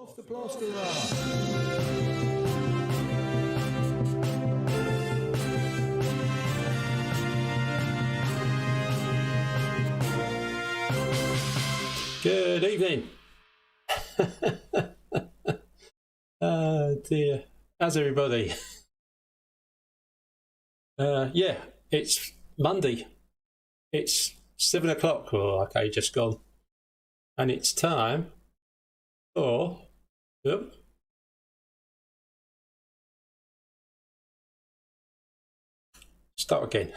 Off the Plasterer. Good evening. Oh dear. How's everybody? Yeah, it's Monday. It's 7 o'clock. Oh, okay, just gone. And it's time for... Yep. Start again.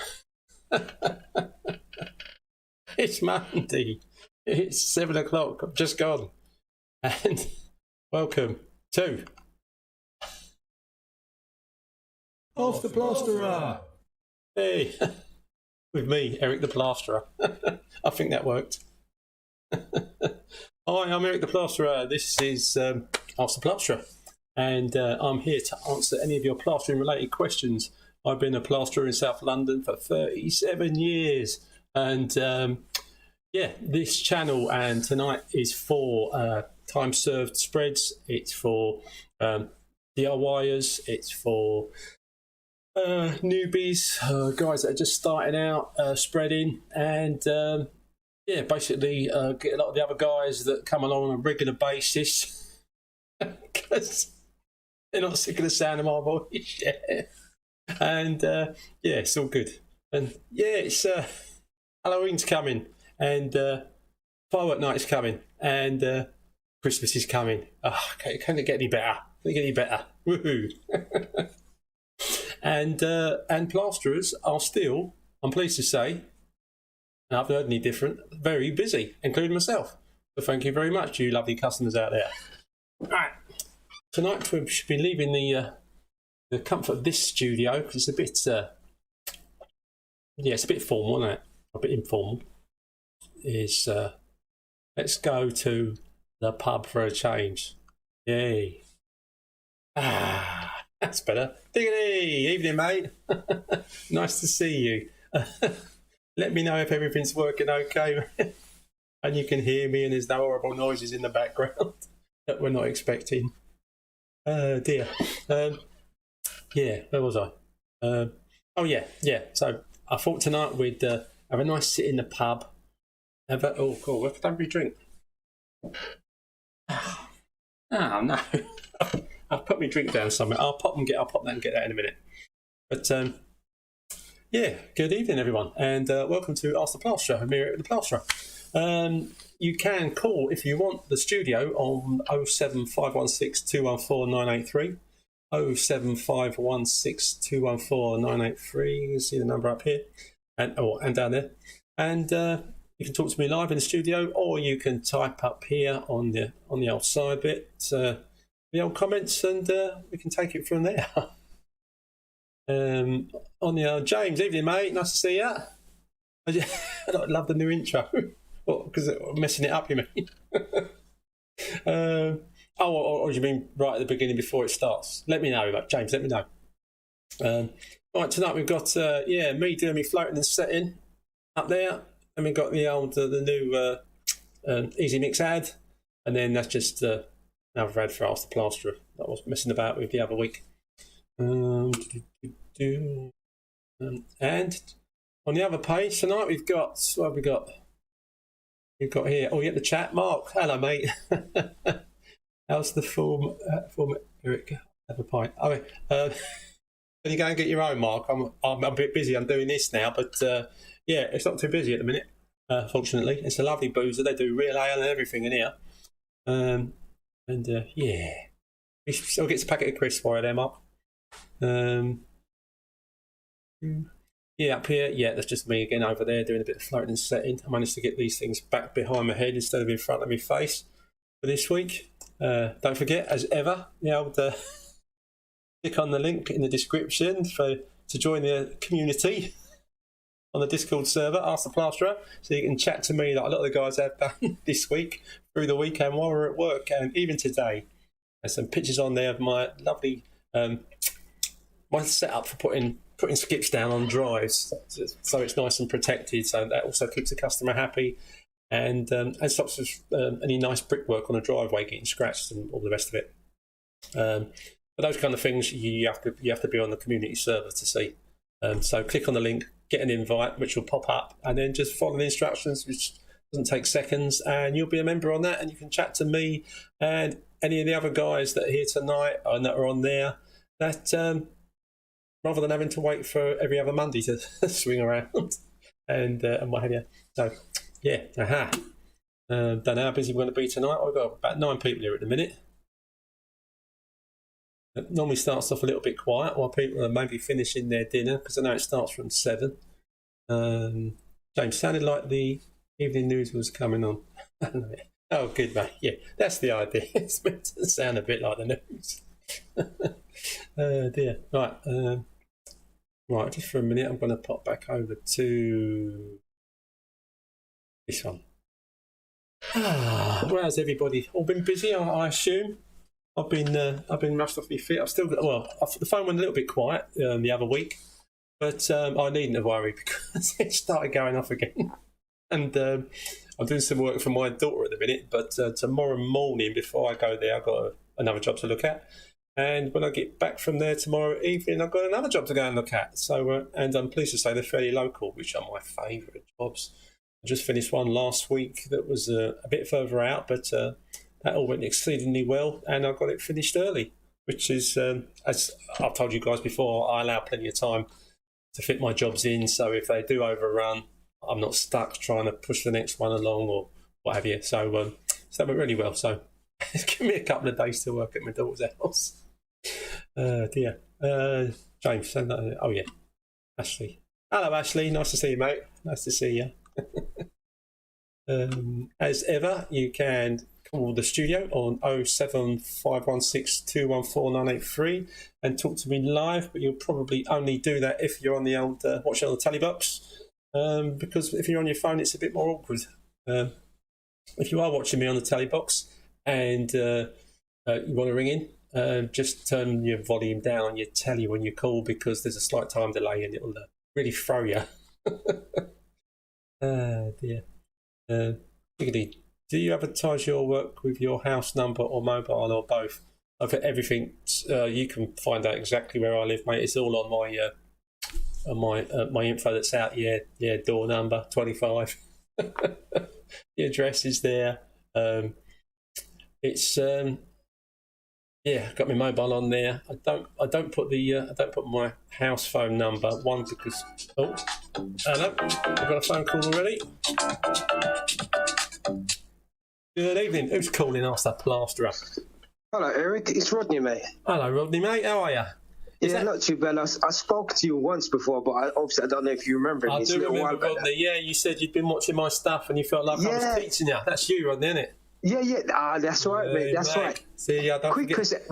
It's Monday. It's 7 o'clock. I've just gone. And welcome to Off the Plasterer. Hey, with me, Eric the Plasterer. I think that worked. Hi, I'm Eric the Plasterer. This is Ask the Plasterer, and I'm here to answer any of your plastering related questions. I've been a plasterer in South London for 37 years, and yeah, this channel and tonight is for time served spreads. It's for DIYers. It's for newbies, guys that are just starting out spreading, and yeah, basically get a lot of the other guys that come along on a regular basis because they're not sick of the sound of my voice. Yeah. And yeah, it's all good. And yeah, it's Halloween's coming, and firework night's coming, and Christmas is coming. Oh, okay, can it get any better? Can it get any better? Woohoo! And plasterers are still, I'm pleased to say, and I've heard any different, very busy, including myself. So thank you very much to you lovely customers out there. Right, tonight we should be leaving the comfort of this studio because it's a bit, yeah, it's a bit formal, isn't it? A bit informal. Let's go to the pub for a change. Yay! Ah, that's better. Diggity! Evening, mate. Nice to see you. Let me know if everything's working okay and you can hear me and there's no horrible noises in the background that we're not expecting. Oh dear. Yeah, where was I? Oh yeah. So I thought tonight we'd have a nice sit in the pub. Oh cool, don't we drink? Oh no. I've put my drink down somewhere. I'll pop that and get that in a minute. But yeah, good evening everyone, and welcome to Ask the Plasterer. I'm here at the Plasterer. You can call if you want the studio on 07516 214 983. 07516 214 983. You can see the number up here and down there. And you can talk to me live in the studio, or you can type up here on the old side bit the old comments, and we can take it from there. On the James, evening mate, nice to see you. I love the new intro. Because I'm messing it up, you mean? Or do you mean right at the beginning before it starts? Let me know, James, let me know. Right, tonight we've got me doing me floating and setting up there, and we've got the new Easy Mix ad, and then that's just another ad for Ask the Plasterer that I was messing about with the other week. And on the other page tonight we've got what have we got? We've got here. Oh, yeah, the chat. Mark, hello, mate. How's the form, Eric? Have a pint. Oh, can you go and get your own, Mark? I'm a bit busy. I'm doing this now, but yeah, it's not too busy at the minute. Fortunately, it's a lovely boozer. They do real ale and everything in here. Yeah, he still gets a packet of crisps for you there, Mark. Yeah, up here, yeah, that's just me again over there doing a bit of floating and setting. I managed to get these things back behind my head instead of in front of my face for this week. Don't forget, as ever, click on the link in the description to join the community on the Discord server, Ask the Plasterer, so you can chat to me like a lot of the guys have done this week through the weekend while we're at work, and even today. There's some pictures on there of my lovely my setup for putting skips down on drives, so it's nice and protected. So that also keeps the customer happy, and stops any nice brickwork on a driveway getting scratched and all the rest of it. But those kind of things you have to be on the community server to see. So click on the link, get an invite, which will pop up, and then just follow the instructions, which doesn't take seconds, and you'll be a member on that, and you can chat to me and any of the other guys that are here tonight and that are on there. That rather than having to wait for every other Monday to swing around and what have you. So yeah, don't know how busy we're going to be tonight. I've got about 9 people here at the minute. It normally starts off a little bit quiet while people are maybe finishing their dinner, because I know it starts from 7. James, sounded like the evening news was coming on. Oh, good, mate. Yeah, that's the idea. It's meant to sound a bit like the news. Dear. Right, just for a minute, I'm going to pop back over to this one. How's everybody? All been busy, I assume? I've been rushed off my feet. I've still got, the phone went a little bit quiet the other week, but I needn't have worried because it started going off again. And I'm doing some work for my daughter at the minute, but tomorrow morning before I go there, I've got another job to look at. And when I get back from there tomorrow evening, I've got another job to go and look at. So, and I'm pleased to say they're fairly local, which are my favourite jobs. I just finished one last week that was a bit further out, but that all went exceedingly well, and I got it finished early, which is, as I've told you guys before, I allow plenty of time to fit my jobs in. So if they do overrun, I'm not stuck trying to push the next one along or what have you. So that went really well. So give me a couple of days to work at my daughter's house. Dear. James, oh yeah, Ashley. Hello, Ashley. Nice to see you, mate. Nice to see you. As ever, you can call the studio on 07516 214 983 and talk to me live, but you'll probably only do that if you're on the old watching on the telly box, because if you're on your phone it's a bit more awkward. If you are watching me on the telly box and you want to ring in, just turn your volume down on your telly when you call, because there's a slight time delay and it'll really throw you. Dear. Do you advertise your work with your house number or mobile or both? For everything, you can find out exactly where I live, mate. It's all on my info that's out. Yeah, door number 25. The address is there. It's got my mobile on there. I don't put my house phone number, one because hello, I've got a phone call already. Good evening. Who's calling us? That Plasterer. Hello, Eric. It's Rodney, mate. Hello, Rodney, mate. How are you? Not too bad. I spoke to you once before, but I don't know if you remember me. I do remember, Rodney. Yeah, you said you'd been watching my stuff and you felt like I was teaching you. That's you, Rodney, isn't it? Yeah. That's right, mate. That's right. See, I don't forget.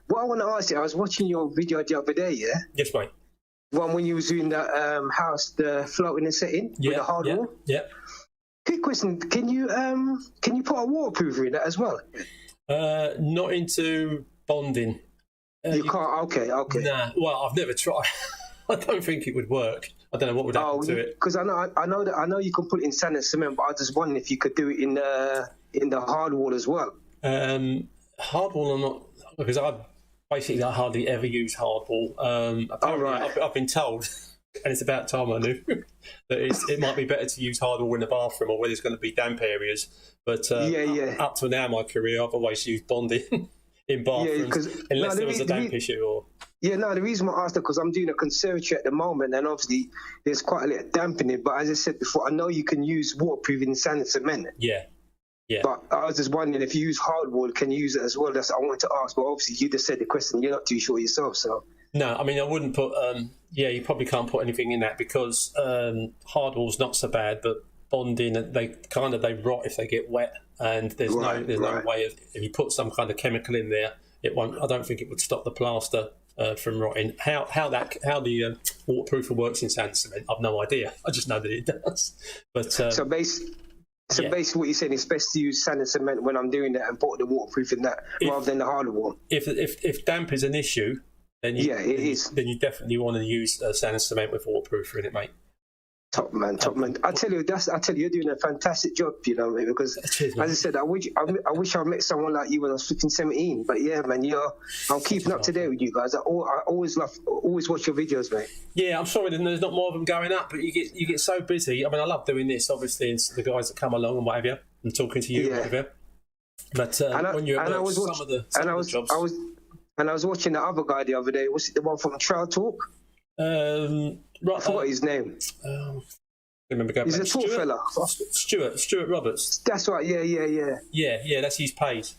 What I want to ask you, I was watching your video the other day, yeah? Yes, mate. One when you was doing the house, the floating and setting with the hard wall? Yeah. Quick question, can you put a waterproofer in that as well? Not into bonding. You can't. Okay. Nah. Well, I've never tried. I don't think it would work. I don't know what would happen to it. Because I know you can put it in sand and cement, but I just wondered if you could do it in the hard wall as well. Hard wall or not? Because I hardly ever use hard wall. I've been told, and it's about time I knew that it might be better to use hard wall in the bathroom or where there's going to be damp areas. But up to now in my career, I've always used bonding in bathrooms, unless there was a damp issue or. Yeah, no, the reason why I asked that because I'm doing a conservatory at the moment, and obviously there's quite a lot of damp in it. But as I said before, I know you can use waterproofing in sand and cement. Yeah. But I was just wondering if you use hard wall, can you use it as well? That's what I wanted to ask. But obviously you just said the question, you're not too sure yourself, so. No, I mean, I wouldn't put, you probably can't put anything in that because hard wall's not so bad, but bonding, they rot if they get wet, and there's no way of, if you put some kind of chemical in there, it won't, I don't think it would stop the plaster from rotting. How the waterproofer works in sand and cement, I've no idea. I just know that it does. But So basically what you're saying is best to use sand and cement when I'm doing that and put the waterproof in that rather than the hard wall. If damp is an issue, then you is. Then you definitely want to use sand and cement with waterproofer in it, mate. Top man. I tell you, you're doing a fantastic job, you know, mate, because cheers, as I said, I wish I met someone like you when I was 15, 17. But yeah, man, I'm keeping up to date with you guys. I always watch your videos, mate. Yeah, I'm sorry there's not more of them going up, but you get so busy. I mean, I love doing this, obviously, and the guys that come along and whatever, and talking to you and whatever. But when you're at work, some of the jobs. I was watching the other guy the other day. Was it the one from Trial Talk? I forgot his name. Remember going He's back. a tall fella. Stuart Roberts. That's right. Yeah. Yeah. That's his page.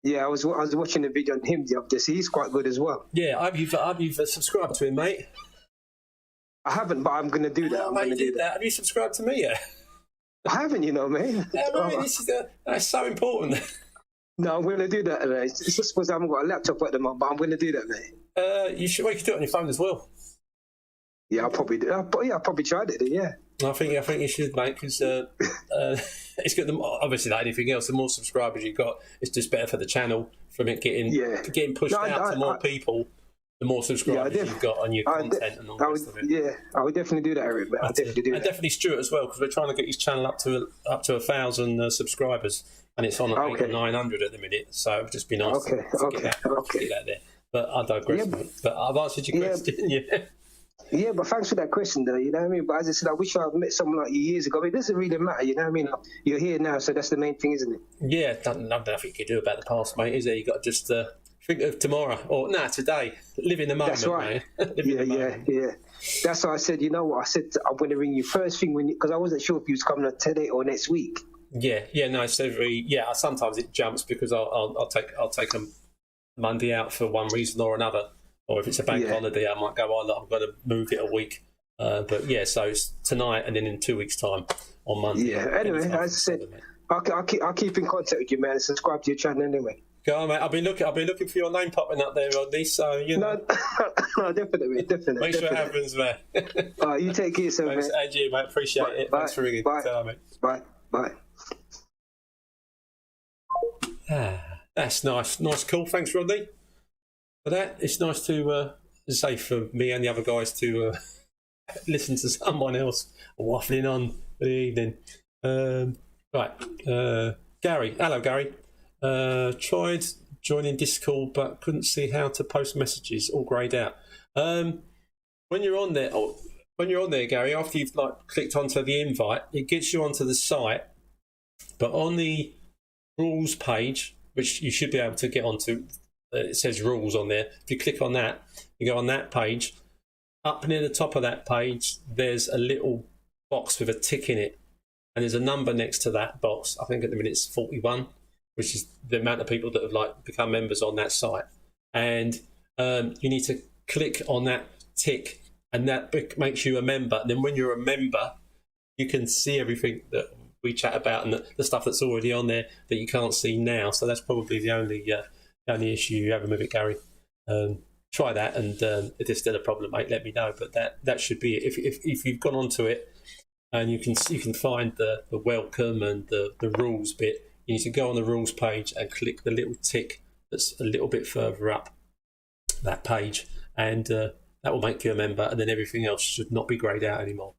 Yeah, I was watching the video on him the other day. So he's quite good as well. Yeah, you've subscribed to him, mate. I haven't, but I'm going to do that. I'm going to do that. Have you subscribed to me yet? I haven't, you know, mate. Yeah, that's so important. No, I'm going to do that, mate. It's just because I haven't got a laptop at the moment, but I'm going to do that, mate. You should do it on your phone as well. Yeah, I'll probably do. I'll probably try it. Yeah. I think you should, mate, because it's good. Obviously, like anything else, the more subscribers you've got, it's just better for the channel from it getting pushed out to more people. The more subscribers you've got on your content and all the rest of it. Yeah, I would definitely do that, Eric. I'll definitely do that. And definitely Stuart as well, because we're trying to get his channel up to 1,000 subscribers, and it's on 800 or 900 at the minute. So it would just be nice to get that there. But I digress, mate. But I've answered your question. Yeah. Yeah, but thanks for that question, though. You know what I mean? But as I said, I wish I had met someone like you years ago. I mean, it doesn't really matter. You know what I mean? You're here now, so that's the main thing, isn't it? Yeah, nothing you can do about the past, mate. Is there? You got to just think of tomorrow or today. Live in the moment, that's right. Mate. Yeah. That's why I said, you know what? I said I'm going to ring you first thing because I wasn't sure if you was coming on today or next week. Yeah. No, it's sometimes it jumps because I'll take a Monday out for one reason or another. Or if it's a bank holiday, I might go, I'm going to move it a week. But yeah, so it's tonight and then in 2 weeks' time on Monday. Yeah, anyway, as I said, I'll keep in contact with you, man, and subscribe to your channel anyway. Go on, mate. I've been looking for your name popping up there, Rodney, so, you know. No, definitely. Make sure it happens, man. All right, you take care, sir, mate. Thanks, you, mate. Appreciate it. Thanks for ringing. Bye. Mate. Bye. That's nice. Nice call. Thanks, Rodney. For that, it's nice to say for me and the other guys to listen to someone else waffling on for the evening. Gary. Hello, Gary. Tried joining Discord but couldn't see how to post messages all greyed out. When you're on there, Gary, after you've clicked onto the invite, it gets you onto the site, but on the rules page, which you should be able to get onto, it says rules on there. If you click on that, you go on that page. Up near the top of that page, there's a little box with a tick in it, and there's a number next to that box. I think at the minute it's 41, which is the amount of people that have become members on that site. And you need to click on that tick, and that makes you a member. And then when you're a member, you can see everything that we chat about and the stuff that's already on there that you can't see now. So that's probably the only issue you're having with it, Gary. Try that, and if there's still a problem, mate, let me know. But that should be it. If you've gone onto it and you can find the welcome and the rules bit, you need to go on the rules page and click the little tick that's a little bit further up that page, and that will make you a member, and then everything else should not be greyed out anymore.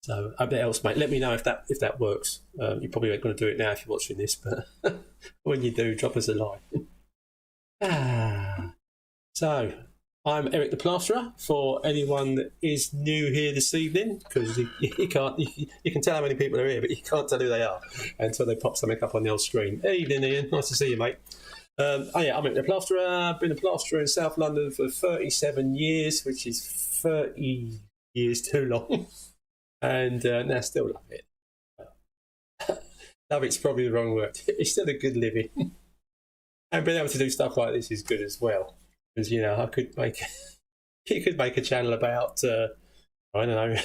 So a bit else, mate. Let me know if that works. You probably ain't going to do it now if you're watching this, but when you do, drop us a line. So I'm Eric the Plasterer. For anyone that is new here this evening, because you can tell how many people are here, but you can't tell who they are until they pop something up on the old screen. Evening, Ian. Nice to see you, mate. I'm Eric the Plasterer. I've been a plasterer in South London for 37 years, which is 30 years too long. And now still love it. Love it's probably the wrong word. It's still a good living. And being able to do stuff like this is good as well. Because, I could make a channel about, I don't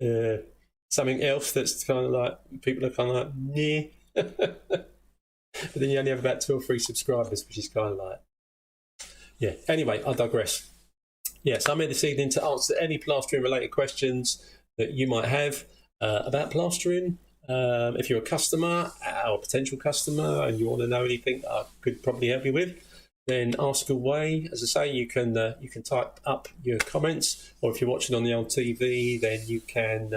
know, something else that's kind of like, people are kind of like, nah. But then you only have about 2 or 3 subscribers, which is kind of like, yeah. Anyway, I digress. Yes, I'm here this evening to answer any plastering related questions that you might have about plastering. If you're a customer or a potential customer and you want to know anything I could probably help you with, then ask away. As I say, you can type up your comments, or if you're watching on the old TV, then you can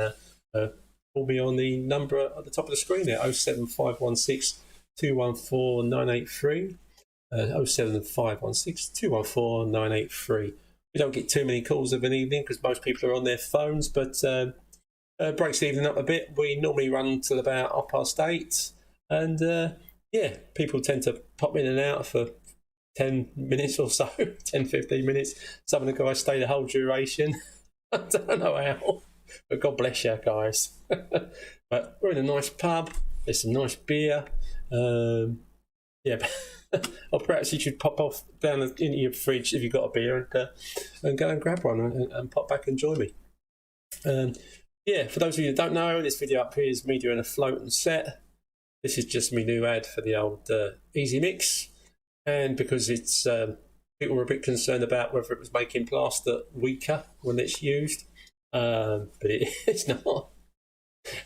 call me on the number at the top of the screen there, 07516 214 983. 07516 214 983. We don't get too many calls of an evening because most people are on their phones, but breaks the evening up a bit. We normally run till about 8:30, and people tend to pop in and out for 10 minutes or so, 10-15 minutes. Some of the guys stay the whole duration. I don't know how, but God bless you guys. But we're in a nice pub, there's some nice beer. Or perhaps you should pop off down into your fridge if you've got a beer and go and grab one and pop back and join me. For those of you that don't know, this video up here is me doing a float and set. This is just my new ad for the old Easy Mix, and because it's people were a bit concerned about whether it was making plaster weaker when it's used, but it's not,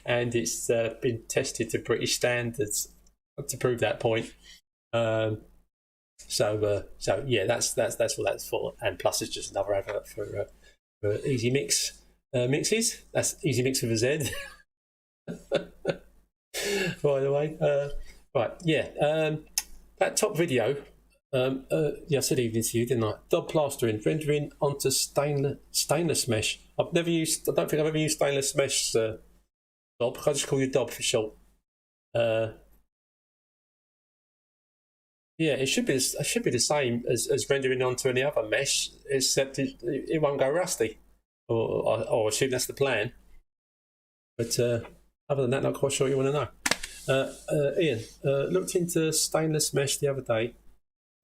and it's been tested to British standards to prove that point. That's what that's for, and plus it's just another advert for Easy Mix mixes. That's Easy Mix with a Z. By the way, that top video. I said evening to you, didn't I? Dob plastering, rendering onto stainless mesh. I don't think I've ever used stainless mesh, Dob. I just call you Dob for short. It should be the same as rendering onto any other mesh, except it won't go rusty. Or I assume that's the plan. But other than that, not quite sure what you want to know. Ian, looked into stainless mesh the other day.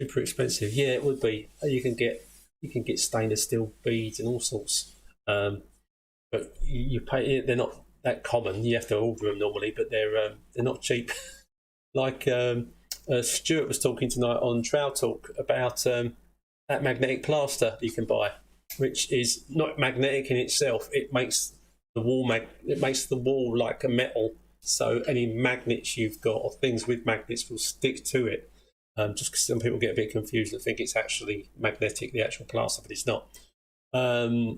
Super expensive. Yeah, it would be. You can get stainless steel beads and all sorts. But you pay. They're not that common. You have to order them normally, but they're not cheap. Like Stuart was talking tonight on Trow Talk about that magnetic plaster you can buy, which is not magnetic in itself. It makes the wall like a metal. So any magnets you've got or things with magnets will stick to it. Just because some people get a bit confused and think it's actually magnetic, the actual plaster, but it's not. So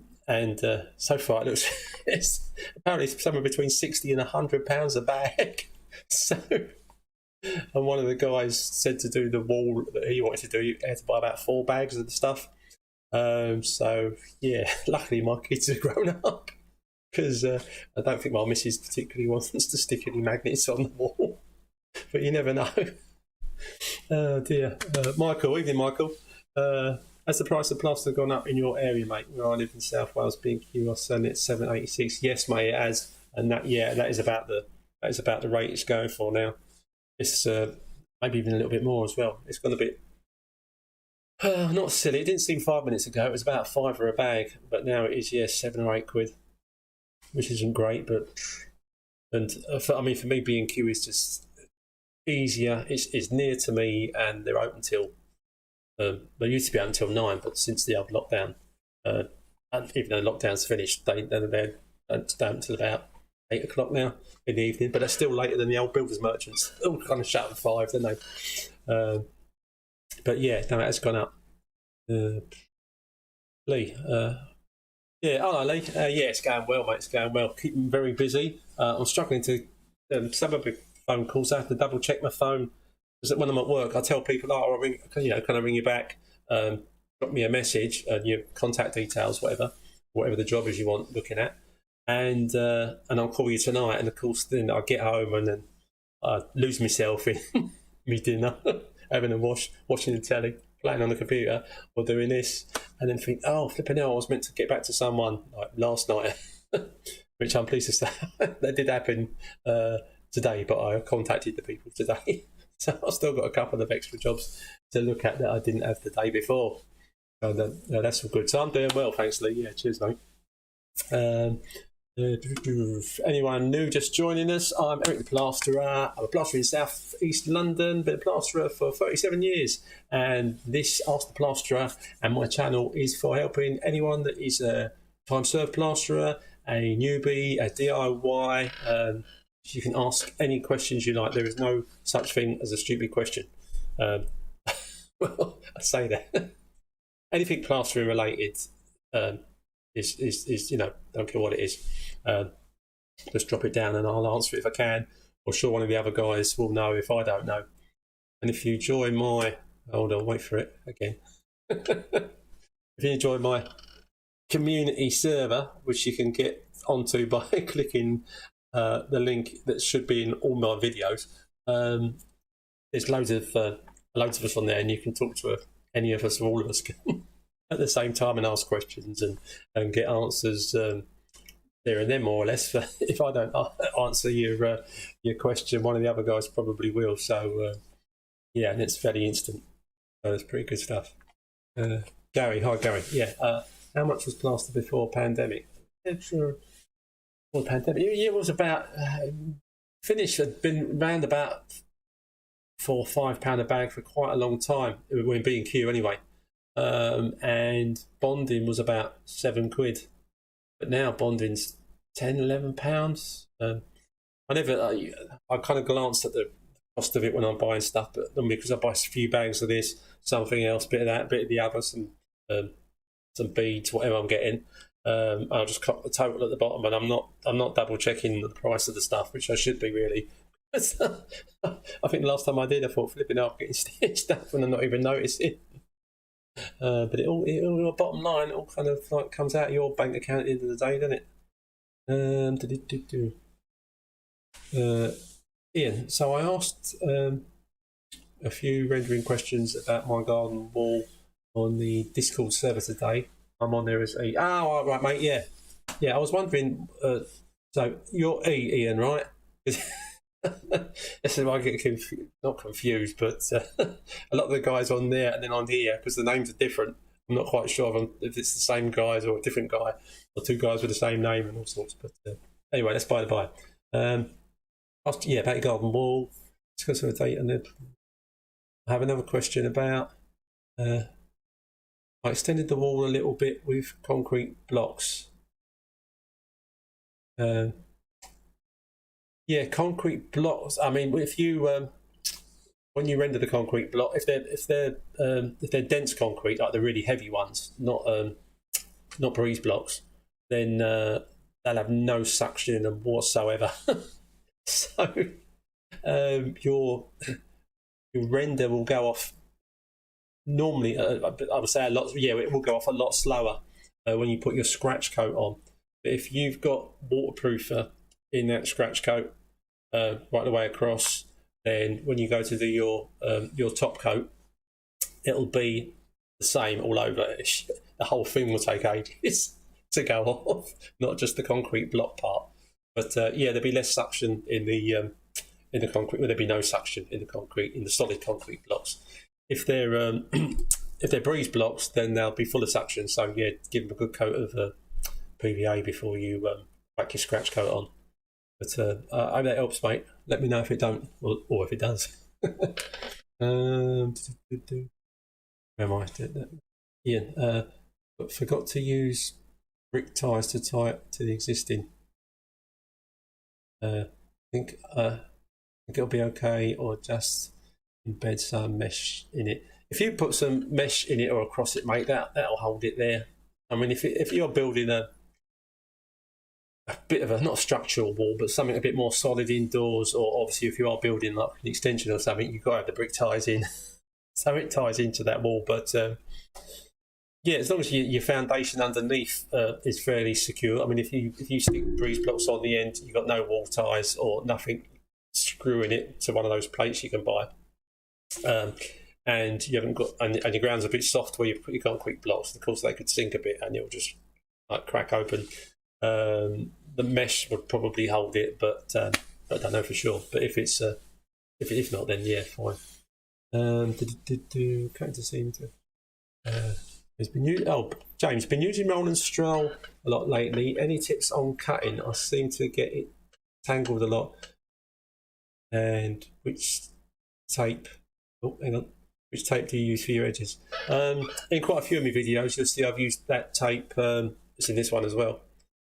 far it looks it's apparently somewhere between £60 and £100 a bag. So, and one of the guys said to do the wall that he wanted to do, you had to buy about 4 bags of the stuff. Luckily my kids have grown up, because I don't think my missus particularly wants to stick any magnets on the wall, but you never know. Oh dear. Michael, evening Michael. Has the price of plaster gone up in your area, mate? Where I live in South Wales, B&Q, I was selling it $7.86. Yes, mate, it has, and that is about the rate it's going for now. It's maybe even a little bit more as well. It's gone a bit not silly. It didn't seem 5 minutes ago it was about £5 a bag, but now it is £7 or £8, which isn't great. But for me, B&Q is just easier. It's near to me, and they're open till they used to be open until 9, but since the old lockdown, and even though lockdown's finished, they're open until about 8 o'clock now in the evening. But they're still later than the old builders merchants. All kind of shut at 5, don't they? But yeah, no, it has gone up. Lee, hello Lee. It's going well, mate. It's going well. Keeping very busy. I'm struggling to some of the phone calls. I have to double check my phone, because when I'm at work, I tell people, "Oh, I'll ring. Can I ring you back? Drop me a message and your contact details, whatever the job is you want looking at, and I'll call you tonight." And of course, then I get home and then I lose myself in me dinner, having a watching the telly, playing on the computer, or doing this, and then think, "Oh, flipping hell, I was meant to get back to someone like last night," which I'm pleased to say that did happen today, but I contacted the people today. So I've still got a couple of extra jobs to look at that I didn't have the day before. So that's all good. So I'm doing well, thanks, Lee. Yeah, cheers, mate. Anyone new just joining us? I'm Eric the Plasterer. I'm a plasterer in South East London, been a plasterer for 37 years. And this Ask the Plasterer and my channel is for helping anyone that is a time-served plasterer, a newbie, a DIY. You can ask any questions you like. There is no such thing as a stupid question. Well, I say that anything plastering related is don't care what it is. Just drop it down and I'll answer it if I can. Or sure, one of the other guys will know if I don't know. And if you join my, hold on, wait for it again. If you join my community server, which you can get onto by clicking the link that should be in all my videos, there's loads of us on there, and you can talk to any of us, or all of us, at the same time and ask questions and get answers there and then, more or less. If I don't answer your question, one of the other guys probably will. So yeah, and it's fairly instant. So it's pretty good stuff. Gary, hi Gary. Yeah, how much was plaster before pandemic? Before pandemic, it was about finish had been around about £4 or £5 a bag for quite a long time. When B&Q anyway, and bonding was about £7, but now bonding's £10-11. I kind of glanced at the cost of it when I'm buying stuff, but because I buy a few bags of this, something else, bit of that, bit of the other, some beads, whatever I'm getting. I'll just cut the total at the bottom, and I'm not double checking the price of the stuff, which I should be really. I think the last time I did, I thought flipping up getting stuff and I'm not even noticing. But it all bottom line, it all kind of like comes out of your bank account at the end of the day, doesn't it? Ian, so I asked a few rendering questions about my garden wall on the Discord server today. I'm on there as E. Oh, right, mate. Yeah. I was wondering. So you're E, Ian, right? This is why I get not confused, but a lot of the guys on there and then on here, because the names are different. I'm not quite sure if it's the same guys or a different guy, or two guys with the same name and all sorts. But anyway, that's by the by. About your garden wall. Discuss the date, and then I have another question about. I extended the wall a little bit with concrete blocks. Concrete blocks. I mean, if you when you render the concrete block, if they're dense concrete, like the really heavy ones, not breeze blocks, then they'll have no suction in them whatsoever. So your render will go off. Normally, I would say a lot. Yeah, it will go off a lot slower when you put your scratch coat on. But if you've got waterproofer in that scratch coat right the way across, then when you go to do your top coat, it'll be the same all over. The whole thing will take ages to go off, not just the concrete block part. But there'll be less suction in the concrete. Well, there'll be no suction in the solid concrete blocks. If they're breeze blocks, then they'll be full of suction. So yeah, give them a good coat of PVA before you whack your scratch coat on. But I hope that helps, mate. Let me know if it don't, or if it does. Where am I? Ian, but forgot to use brick ties to tie it to the existing. I think it'll be okay, or just embed some mesh in it. If you put some mesh in it or across it, mate, that'll hold it there. I mean, if you're building a bit of not a structural wall, but something a bit more solid indoors, or obviously if you are building like an extension or something, you've got to have the brick ties in, so it ties into that wall. But as long as your foundation underneath is fairly secure. I mean, if you stick breeze blocks on the end, you've got no wall ties or nothing screwing it to one of those plates you can buy. And you haven't got, and your ground's a bit soft where you put your concrete blocks. Of course, they could sink a bit and it'll just like crack open. The mesh would probably hold it, but I don't know for sure. But if not, then yeah, fine. Cutting to seam to. James, been using roll and stroll a lot lately. Any tips on cutting? I seem to get it tangled a lot. And which tape? Oh, hang on. Which tape do you use for your edges? In quite a few of my videos, you'll see I've used that tape. It's in this one as well.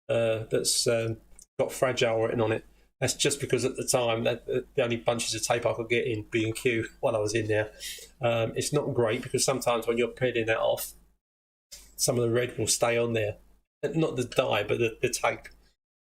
That's got fragile written on it. That's just because at the time that the only bunches of tape I could get in B&Q while I was in there. It's not great because sometimes when you're peeling that off, some of the red will stay on there. Not the dye, but the tape.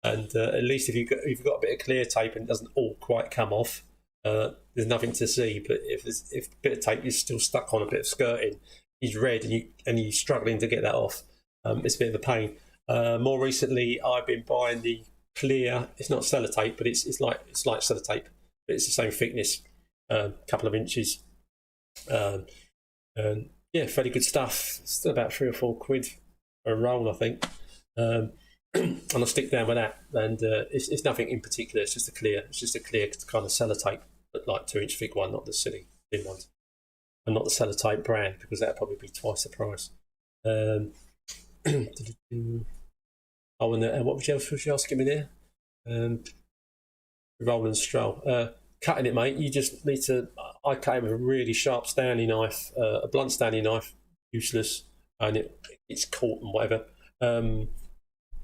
And at least if you've got a bit of clear tape and it doesn't all quite come off, there's nothing to see. But if a bit of tape is still stuck on a bit of skirting, is red and you're struggling to get that off, it's a bit of a pain. More recently, I've been buying the clear. It's not sellotape, but it's like sellotape, but it's the same thickness, couple of inches. And yeah, fairly good stuff. Still about £3 or £4 a roll, I think. And I'll stick down with that. And it's nothing in particular. It's just a clear kind of sellotape, but like 2-inch thick one, not the silly thin ones, and not the sellotape brand because that'd probably be twice the price. Oh, and what was you asking me there? Roll and stroll. Cutting it, mate, you just need to... I cut it with a really sharp Stanley knife, a blunt Stanley knife, useless, and it's caught and whatever.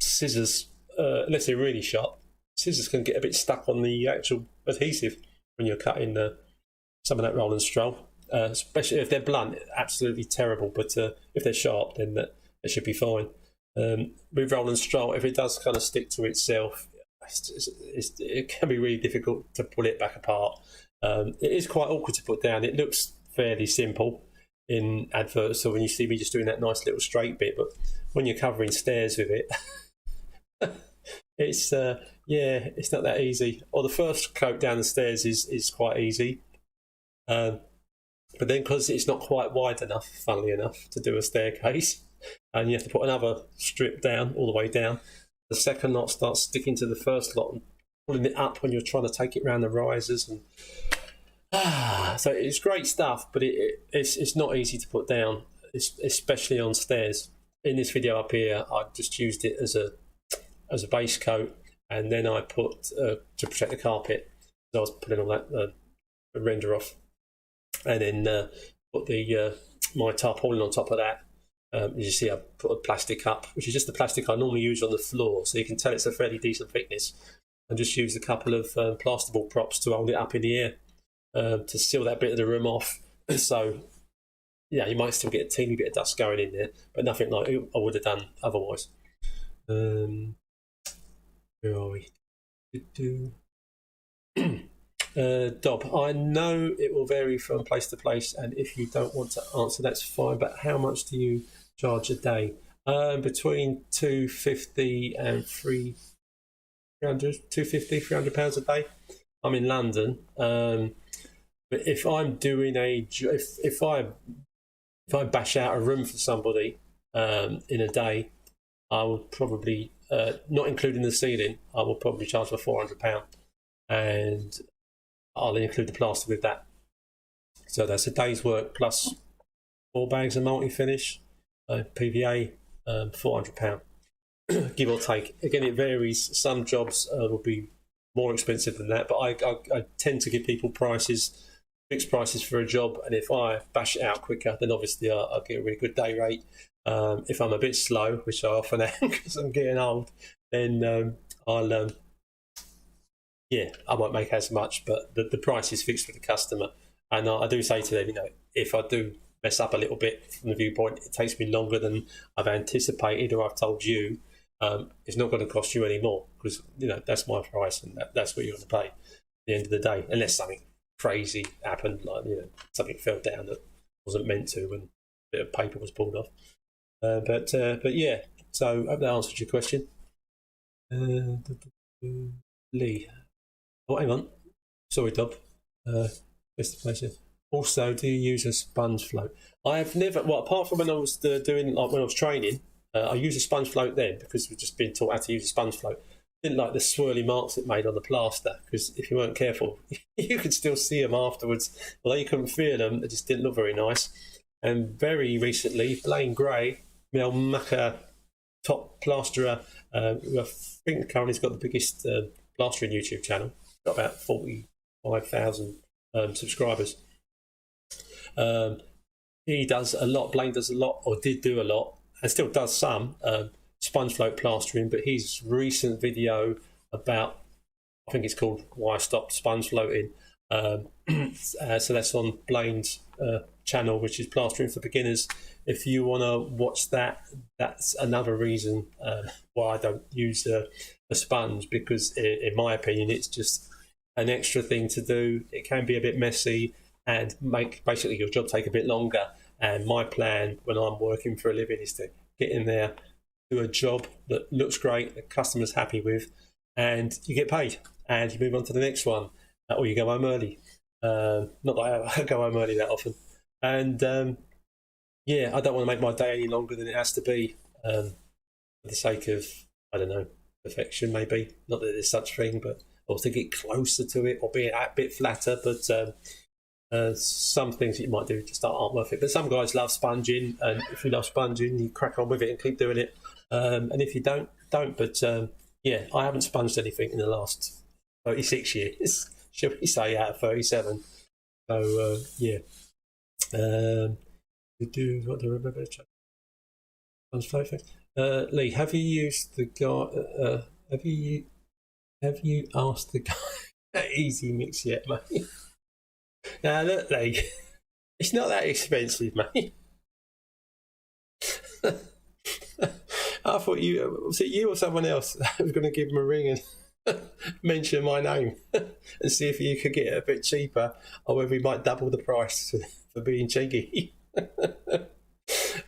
Scissors, unless they're really sharp, scissors can get a bit stuck on the actual adhesive when you're cutting some of that roll and stroll. Especially if they're blunt, absolutely terrible, but if they're sharp, then it should be fine. With roll and stroll, if it does kind of stick to itself, it can be really difficult to pull it back apart. It is quite awkward to put down. It looks fairly simple in adverts, so when you see me just doing that nice little straight bit, but when you're covering stairs with it, it's not that easy. Or the first coat down the stairs is quite easy, but then because it's not quite wide enough, funnily enough, to do a staircase, and you have to put another strip down all the way down, the second lot starts sticking to the first lot and pulling it up when you're trying to take it around the risers. And so it's great stuff, but it's not easy to put down, especially on stairs. In this video up here, I just used it as a base coat, and then I put to protect the carpet. So I was putting all that render off, and then put the my tarpaulin on top of that. As you see, I put a plastic up, which is just the plastic I normally use on the floor, so you can tell it's a fairly decent thickness. And just used a couple of plasterboard props to hold it up in the air to seal that bit of the room off. So, yeah, you might still get a teeny bit of dust going in there, but nothing like I would have done otherwise. Where are we? Dob, I know it will vary from place to place, and if you don't want to answer, that's fine, but how much do you charge a day? Between £250 and £300 a day. I'm in London, but if I'm doing if I bash out a room for somebody in a day, I would probably, not including the ceiling, I will probably charge for £400, and I'll include the plaster with that. So that's a day's work plus 4 bags of multi-finish, PVA, £400, give or take. Again, it varies. Some jobs will be more expensive than that, but I tend to give people fixed prices for a job, and if I bash it out quicker, then obviously I'll get a really good day rate. If I'm a bit slow, which I often am because I'm getting old, then I won't make as much, but the price is fixed with the customer. And I do say to them, if I do mess up a little bit from the viewpoint, it takes me longer than I've anticipated or I've told you, it's not going to cost you any more because, that's my price and that's what you're going to pay at the end of the day, unless something crazy happened, like, something fell down that wasn't meant to and a bit of paper was pulled off. But yeah, so I hope that answered your question. Lee. Oh, hang on. Sorry, Dob. Best of pleasure. Also, do you use a sponge float? I have never, apart from when I was when I was training, I used a sponge float then because we've just been taught how to use a sponge float. Didn't like the swirly marks it made on the plaster because if you weren't careful, you could still see them afterwards. Although you couldn't feel them, they just didn't look very nice. And very recently, Blaine Gray, Mel Mucker, top plasterer, who I think currently has got the biggest plastering YouTube channel. Got about 45,000 subscribers. He does a lot. Blaine does a lot, or did do a lot, and still does some sponge float plastering. But his recent video about, I think it's called Why I Stopped Sponge Floating. So that's on Blaine's channel, which is Plastering for Beginners. If you want to watch that, that's another reason why I don't use a sponge, because in my opinion it's just an extra thing to do. It can be a bit messy and make basically your job take a bit longer. And my plan when I'm working for a living is to get in there, do a job that looks great, the customer's happy with, and you get paid and you move on to the next one, or you go home early. Not that I go home early that often. And yeah, I don't want to make my day any longer than it has to be, for the sake of, I don't know, perfection maybe. Not that there's such thing, but or to get closer to it or be a bit flatter. But some things that you might do just aren't worth it. But some guys love sponging, and if you love sponging, you crack on with it and keep doing it. And if you don't. But yeah, I haven't sponged anything in the last 36 years, shall we say, out of 37. So yeah. What do I remember? Lee, have you used the guy? Have you asked the guy at Easy Mix yet, mate? Now look, Lee, it's not that expensive, mate. I thought was it you or someone else that was going to give him a ring and mention my name and see if you could get it a bit cheaper, or whether he might double the price for being cheeky.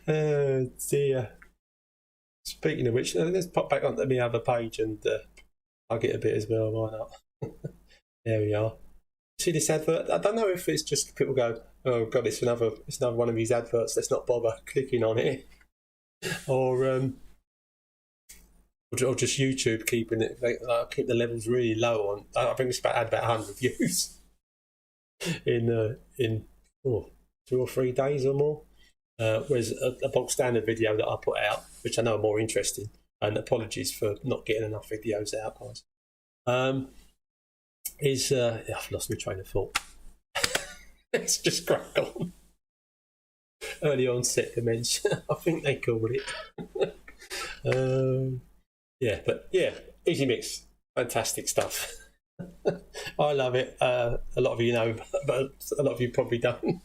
Oh dear. Speaking of which, let's pop back onto my other page and I'll get a bit as well. Why not? There we are. See this advert? I don't know if it's just people go, oh god, it's another one of these adverts. Let's not bother clicking on it, or just YouTube keeping it. Keep the levels really low on. I think it's about 100 views in 2 or 3 days or more. Whereas a bog standard video that I put out, which I know are more interesting, and apologies for not getting enough videos out, guys, I've lost my train of thought. Let's just crack on. Early onset dementia, I think they call it. Yeah, but yeah, Easy Mix, fantastic stuff. I love it. A lot of you know, but a lot of you probably don't.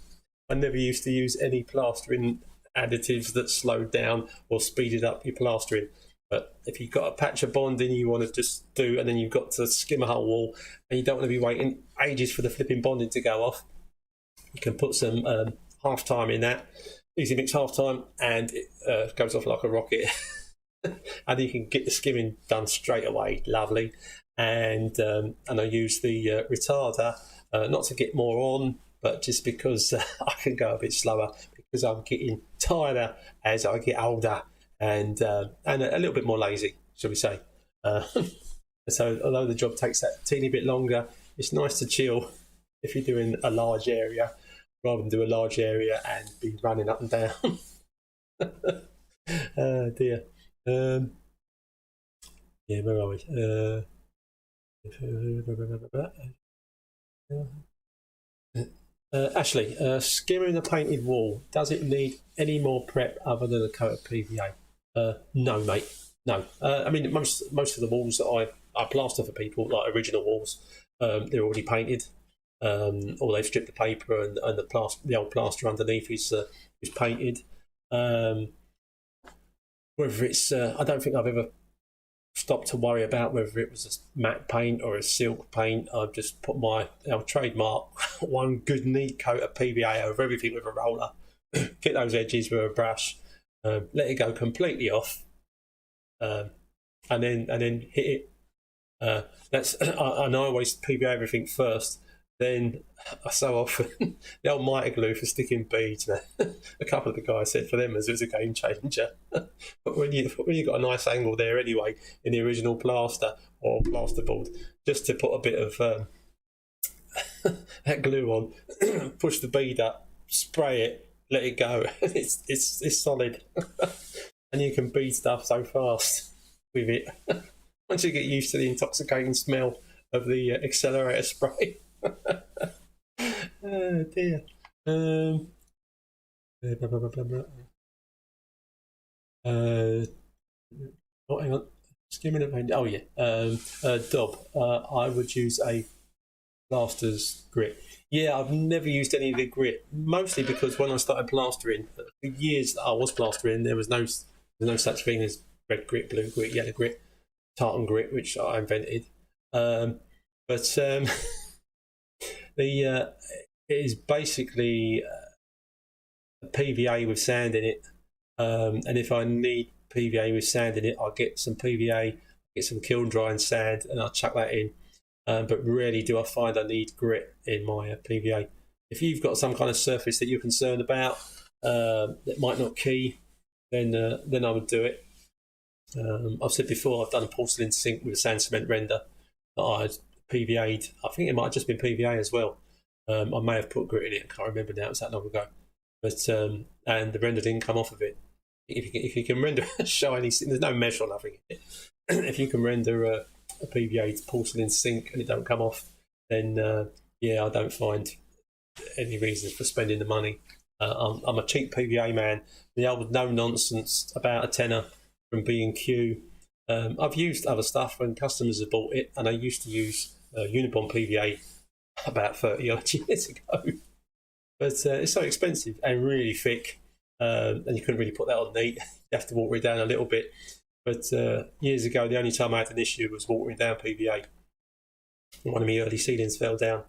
I never used to use any plastering additives that slowed down or speeded up your plastering. But if you've got a patch of bonding you want to just do, and then you've got to skim a whole wall, and you don't want to be waiting ages for the flipping bonding to go off, you can put some half time in that, Easy Mix half time, and it goes off like a rocket. And you can get the skimming done straight away. Lovely. And I use the retarder, not to get more on, but just because I can go a bit slower, because I'm getting tireder as I get older, and a little bit more lazy, shall we say. So although the job takes that teeny bit longer, it's nice to chill if you're doing a large area, rather than do a large area and be running up and down. Oh dear. Yeah, where are we? Ashley, skimming a painted wall, does it need any more prep other than a coat of PVA? No, mate. No. I mean, most of the walls that I plaster for people, like original walls, they're already painted, or they've stripped the paper and the old plaster underneath is painted. Whether it's, I don't think I've ever stopped to worry about whether it was a matte paint or a silk paint. I've just put my trademark one good neat coat of PVA over everything with a roller, get those edges with a brush, let it go completely off, and then hit it. That's and I always PVA everything first. Then so often the old mitre glue for sticking beads. Now, a couple of the guys said for them it was a game changer. But when you got a nice angle there anyway in the original plaster or plasterboard, just to put a bit of that glue on, push the bead up, spray it, let it go. It's solid, and you can bead stuff so fast with it. Once you get used to the intoxicating smell of the accelerator spray. Oh dear. Oh, hang on. Skimming and painting. Oh yeah, Dob. I would use a plaster's grit. Yeah, I've never used any of the grit, mostly because when I started plastering, for years that I was plastering, there was no such thing as red grit, blue grit, yellow grit, tartan grit, which I invented. But the it is basically PVA with sand in it, and if I need PVA with sand in it, I'll get some PVA, get some kiln drying sand, and I'll chuck that in. But rarely do I find I need grit in my PVA. If you've got some kind of surface that you're concerned about that might not key, then I would do it. I've said before, I've done a porcelain sink with a sand cement render that I PVA'd. I think it might have just been PVA as well. I may have put grit in it. I can't remember now. It was that long ago. But and the render didn't come off of it. If you can render a shiny, there's no mesh or nothing in it. If you can render a PVA porcelain sink and it don't come off, then I don't find any reason for spending the money. I'm a cheap PVA man. The old no nonsense, about a tenner from B&Q. I've used other stuff when customers have bought it, and I used to use Unibond PVA about 30 odd years ago. But it's so expensive and really thick, and you couldn't really put that on neat. You have to water it down a little bit. But years ago, the only time I had an issue was watering down PVA. One of my early ceilings fell down,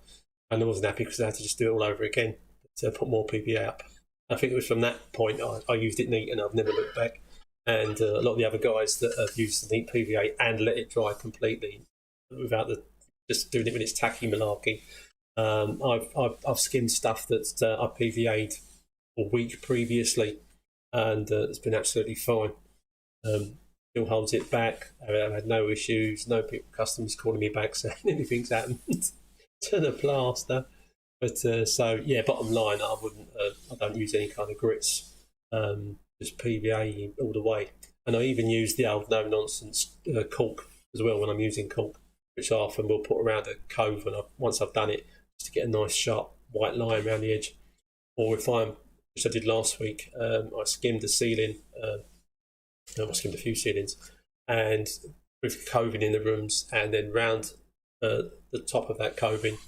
and I wasn't happy because I had to just do it all over again to put more PVA up. I think it was from that point I used it neat, and I've never looked back. And a lot of the other guys that have used the neat PVA and let it dry completely without just doing it when it's tacky malarkey. I've skimmed stuff that I PVA'd a week previously, and it's been absolutely fine. Still holds it back. I've had no issues, no customers calling me back saying anything's happened to the plaster. But bottom line, I don't use any kind of grits, just PVA all the way. And I even use the old no nonsense caulk as well when I'm using caulk, which I often will put around a cove once I've done it, just to get a nice sharp white line around the edge. Or which I did last week, I skimmed the ceiling. I skimmed a few ceilings, and with coving in the rooms, and then round the top of that coving,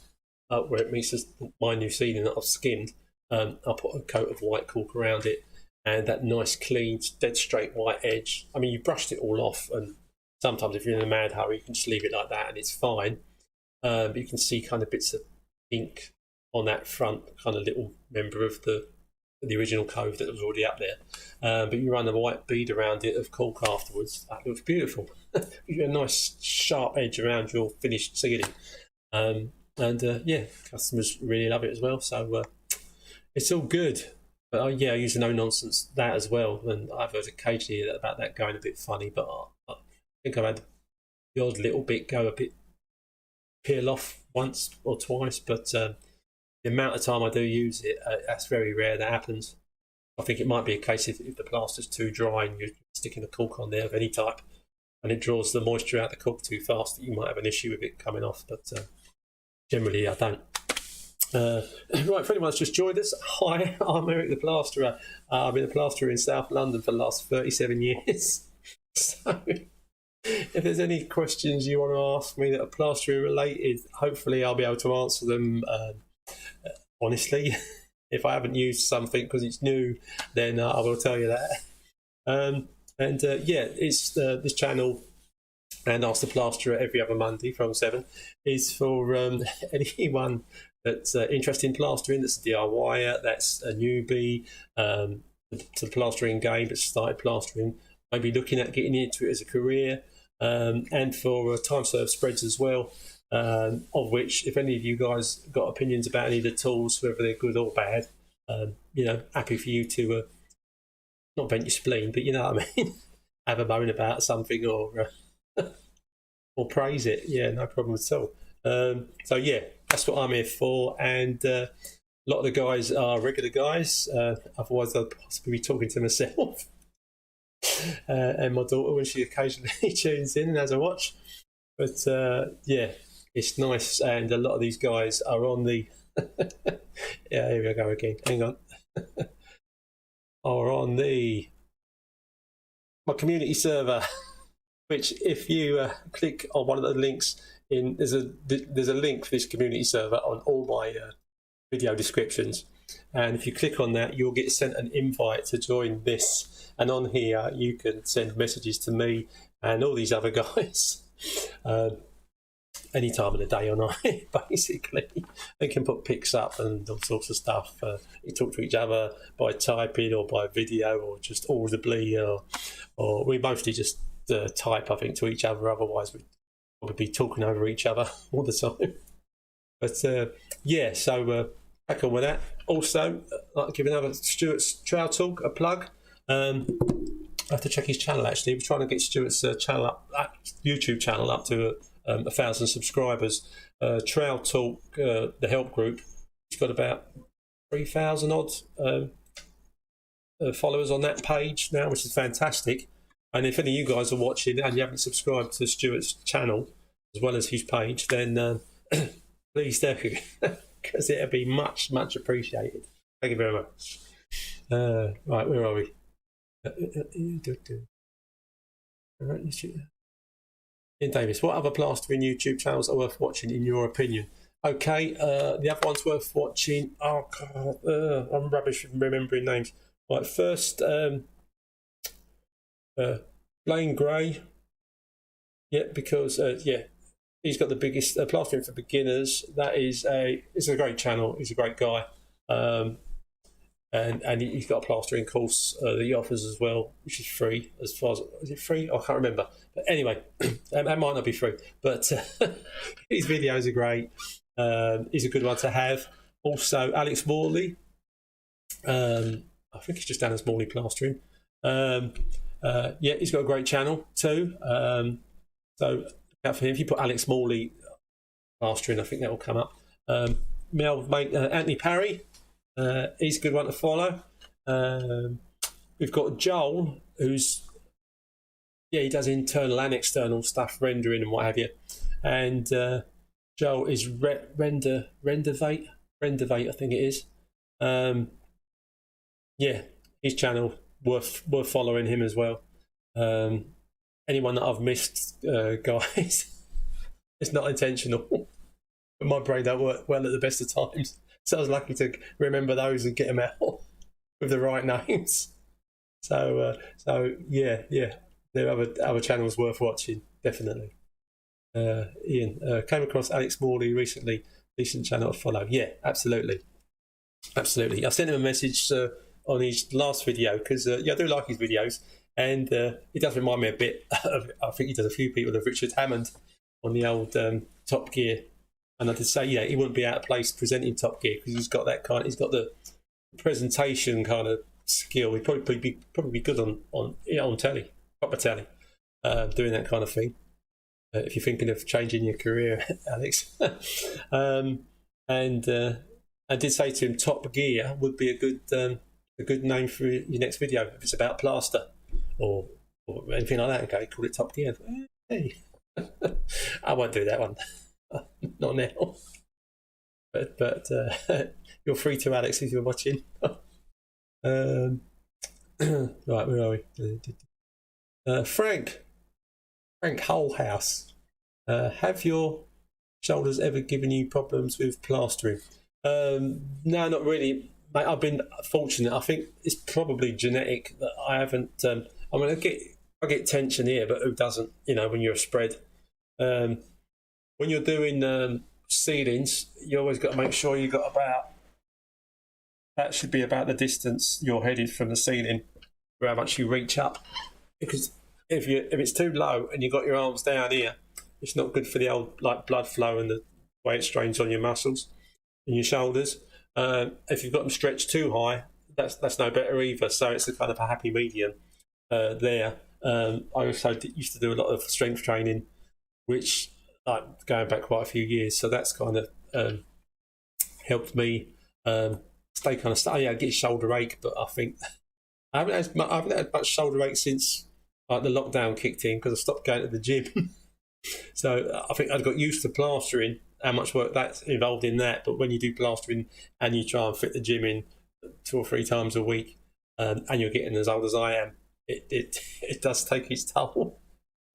where it meets my new ceiling that I've skimmed, I'll put a coat of white caulk around it, and that nice clean, dead straight white edge. I mean, you brushed it all off, and sometimes if you're in a mad hurry, you can just leave it like that, and it's fine. But you can see kind of bits of ink on that front, kind of little member of the original cove that was already up there. But you run a white bead around it of caulk afterwards. That looks beautiful. You get a nice sharp edge around your finished ceiling. Customers really love it as well. So it's all good. But I use the no nonsense that as well. And I've heard occasionally about that going a bit funny, but I think I've had the odd little bit go a bit peel off once or twice, but the amount of time I do use it, that's very rare that happens. I think it might be a case if the plaster's too dry and you're sticking a caulk on there of any type and it draws the moisture out of the caulk too fast, that you might have an issue with it coming off, but generally I don't. Right, for anyone that's just joined us, hi, I'm Eric the Plasterer. I've been a plasterer in South London for the last 37 years. So if there's any questions you want to ask me that are plastering related, hopefully I'll be able to answer them honestly. If I haven't used something because it's new, then I will tell you that. It's this channel and Ask the Plasterer every other Monday from 7 is for anyone that's interested in plastering, that's a DIYer, that's a newbie to the plastering game, that's started plastering, maybe looking at getting into it as a career, and for time-served spreads as well. Of which, if any of you guys got opinions about any of the tools, whether they're good or bad, happy for you to not vent your spleen, but you know what I mean, have a moan about something or praise it. Yeah, no problem at all. That's what I'm here for. And a lot of the guys are regular guys. Otherwise, I'd possibly be talking to myself and my daughter when she occasionally tunes in and has a watch. But it's nice, and a lot of these guys are on the here we go again, hang on are on my community server which if you click on one of the links in, there's a link for this community server on all my video descriptions, and if you click on that, you'll get sent an invite to join this, and on here you can send messages to me and all these other guys any time of the day or night. Basically, they can put pics up and all sorts of stuff. You talk to each other by typing or by video or just audibly, or we mostly just type, I think, to each other. Otherwise we'd probably be talking over each other all the time. But yeah, so back on with that. Also, I'd like to give another Stuart's Trail Talk a plug. I have to check his channel, actually. We're trying to get Stuart's channel up, YouTube channel up to 1,000 subscribers. Trail Talk, the help group, he's got about 3,000 odd followers on that page now, which is fantastic. And if any of you guys are watching and you haven't subscribed to Stuart's channel as well as his page, then please do, because it'll be much, much appreciated. Thank you very much. Right, where are we? Ian Davis, what other plastering YouTube channels are worth watching in your opinion? Okay, the other one's worth watching. Oh God, I'm rubbish with remembering names. Right, first, Blaine Gray. Yeah, because yeah, he's got the biggest plastering for beginners. It's a great channel. He's a great guy, and he's got a plastering course that he offers as well, which is free. As far as, is it free? I can't remember. But anyway, that might not be free. But his videos are great. He's a good one to have. Also, Alex Morley. I think he's just down as Morley Plastering. Yeah, he's got a great channel too. So look out for him. If you put Alex Morley Plastering, I think that will come up. Anthony Parry. He's a good one to follow. We've got Joel, who's he does internal and external stuff, rendering and what have you. And Joel is Rendervate, I think it is. Yeah, his channel worth following him as well. Anyone that I've missed, guys, it's not intentional. But my brain don't work well at the best of times. So I was lucky to remember those and get them out with the right names. So yeah, there are other channels worth watching, definitely. Ian, came across Alex Morley recently. Decent channel to follow. Yeah, absolutely. I sent him a message on his last video because I do like his videos, and it does remind me a bit of, I think he does a few people of Richard Hammond on the old Top Gear. And I did say, he wouldn't be out of place presenting Top Gear because he's got the presentation kind of skill. He'd probably be good on telly, proper telly, doing that kind of thing. If you're thinking of changing your career, Alex. And I did say to him, Top Gear would be a good name for your next video if it's about plaster or anything like that. Okay, call it Top Gear. Hey, I won't do that one. Not now. But you're free to, Alex, if you're watching. Right, where are we? Frank Wholehouse. Have your shoulders ever given you problems with plastering? No, not really, mate. I've been fortunate. I think it's probably genetic that I haven't. I mean, I get tension here, but who doesn't? When you're a spread. When you're doing ceilings, you always got to make sure you got that should be about the distance you're headed from the ceiling, for how much you reach up. Because if it's too low and you've got your arms down here, it's not good for the old blood flow and the way it strains on your muscles and your shoulders. If you've got them stretched too high, that's no better either. So it's a kind of a happy medium there. I also used to do a lot of strength training, which going back quite a few years, so that's kind of helped me stay kind of I get shoulder ache, but I think I haven't had much shoulder ache since the lockdown kicked in because I stopped going to the gym. So I think I'd got used to plastering, how much work that's involved in that. But when you do plastering and you try and fit the gym in 2 or 3 times a week, and you're getting as old as I am, it does take its toll.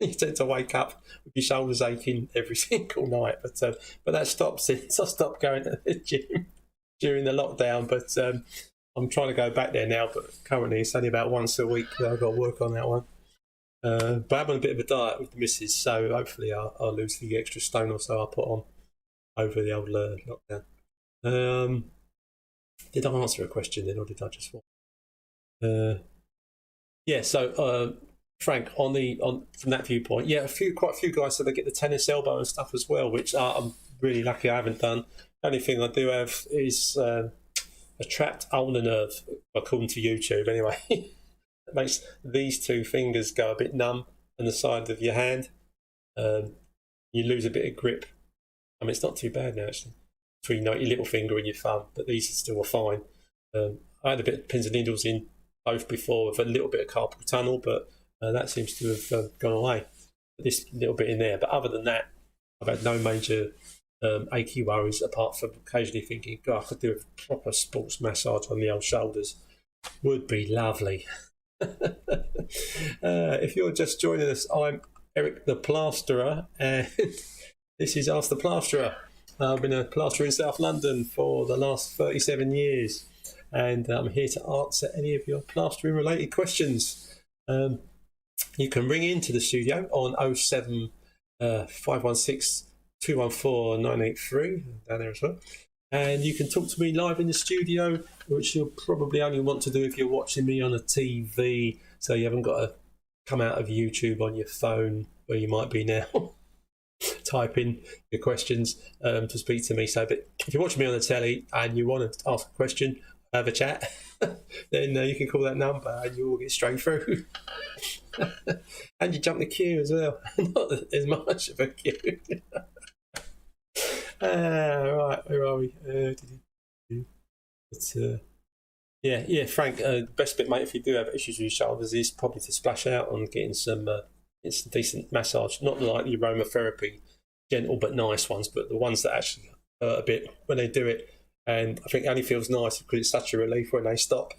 You tend to wake up with your shoulders aching every single night. But that stopped since I stopped going to the gym during the lockdown. But I'm trying to go back there now. But currently it's only about once a week that I've got to work on that one. But I'm on a bit of a diet with the missus, so hopefully I'll lose the extra stone or so I put on over the old lockdown. Did I answer a question then, or did I just want? Yeah. So Frank, from that viewpoint, yeah, quite a few guys said they get the tennis elbow and stuff as well, which I'm really lucky I haven't done. The only thing I do have is a trapped ulnar nerve, according to YouTube, anyway. It makes these two fingers go a bit numb on the side of your hand. You lose a bit of grip. I mean, it's not too bad now, actually, between your little finger and your thumb, but these still are fine. I had a bit of pins and needles in both before with a little bit of carpal tunnel, but that seems to have gone away. This little bit in there. But other than that, I've had no major achy worries, apart from occasionally thinking, God, I could do a proper sports massage on the old shoulders. Would be lovely. If you're just joining us, I'm Eric the Plasterer, and this is Ask the Plasterer. I've been a plasterer in South London for the last 37 years, and I'm here to answer any of your plastering related questions. You can ring into the studio on 07 516 214 983 down there as well. And you can talk to me live in the studio, which you'll probably only want to do if you're watching me on a TV, so you haven't got to come out of YouTube on your phone, where you might be now, type in your questions to speak to me. So, but if you're watching me on the telly and you want to ask a question, have a chat, then you can call that number and you'll get straight through. And you jump the queue as well. Not that there's much of a queue. Right, where are we? Yeah, Frank, the best bit, mate, if you do have issues with your shoulders, is probably to splash out on getting some decent massage. Not like the aromatherapy, gentle but nice ones, but the ones that actually hurt a bit when they do it. And I think it only feels nice because it's such a relief when they stop.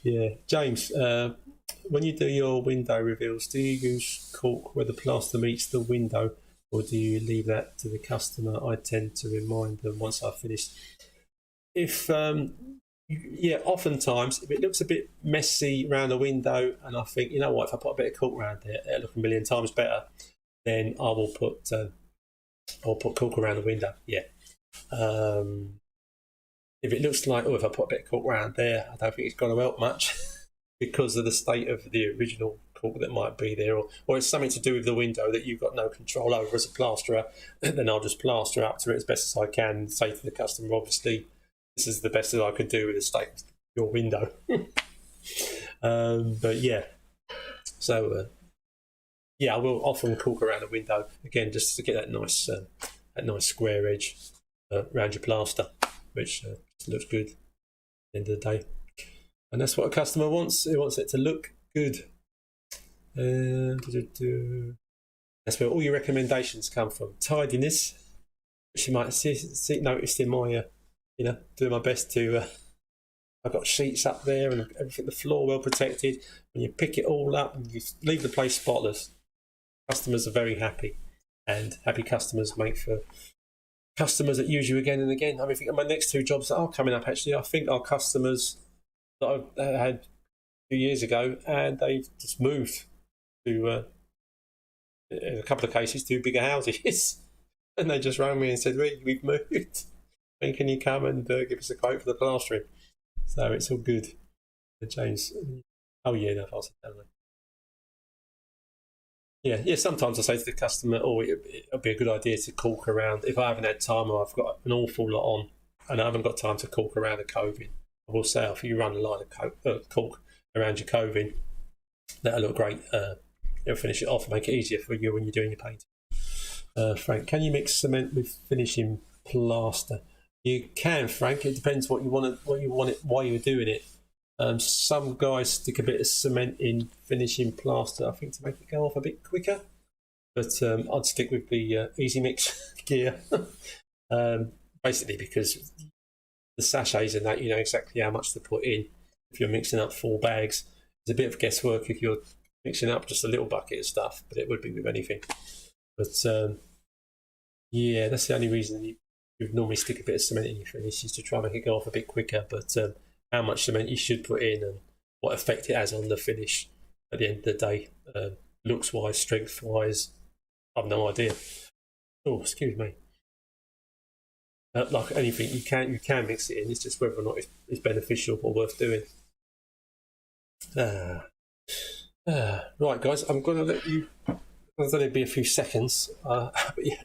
Yeah, James, when you do your window reveals, do you use cork where the plaster meets the window, or do you leave that to the customer? I tend to remind them once I've finished. Oftentimes, if it looks a bit messy around the window, and I think, you know what, if I put a bit of cork around there, it'll look a million times better, then I will put cork around the window. Yeah. If it looks like, if I put a bit of cork around there, I don't think it's going to help much because of the state of the original cork that might be there, or it's something to do with the window that you've got no control over as a plasterer. Then I'll just plaster up to it as best as I can and say to the customer, obviously, this is the best that I could do with the state of your window. But yeah, so I will often cork around the window again just to get that nice square edge around your plaster, which looks good at the end of the day. And that's what a customer wants. He wants it to look good. That's where all your recommendations come from. Tidiness, which you might noticed in my, doing my best to. I've got sheets up there and everything, the floor well protected. When you pick it all up and you leave the place spotless, customers are very happy, and happy customers make for customers that use you again and again. I mean, I think my next two jobs that are coming up, actually, I think are customers that I had a few years ago, and they've just moved to, in a couple of cases, to bigger houses. And they just rang me and said, we've moved. When can you come and give us a quote for the plastering? So it's all good. James, oh yeah, no, I'll say that. Yeah, sometimes I say to the customer, it'll be a good idea to cork around. If I haven't had time or I've got an awful lot on and I haven't got time to cork around the coving, I will say, if you run a line of cork around your coving, that'll look great. It'll finish it off and make it easier for you when you're doing your painting. Frank, can you mix cement with finishing plaster? You can, Frank. It depends what you want it, why you're doing it. Some guys stick a bit of cement in finishing plaster, I think, to make it go off a bit quicker. But I'd stick with the Easy Mix gear, basically because the sachets and that, you know exactly how much to put in. If you're mixing up 4 bags, it's a bit of guesswork if you're mixing up just a little bucket of stuff, but it would be with anything. But yeah, that's the only reason you would normally stick a bit of cement in your finish, is to try and make it go off a bit quicker. But how much cement you should put in and what effect it has on the finish at the end of the day, looks wise, strength wise, I've no idea. Oh, excuse me. Like anything, you can mix it in. It's just whether or not it's beneficial or worth doing. Right, guys, I'm going to let you. There's only be a few seconds. But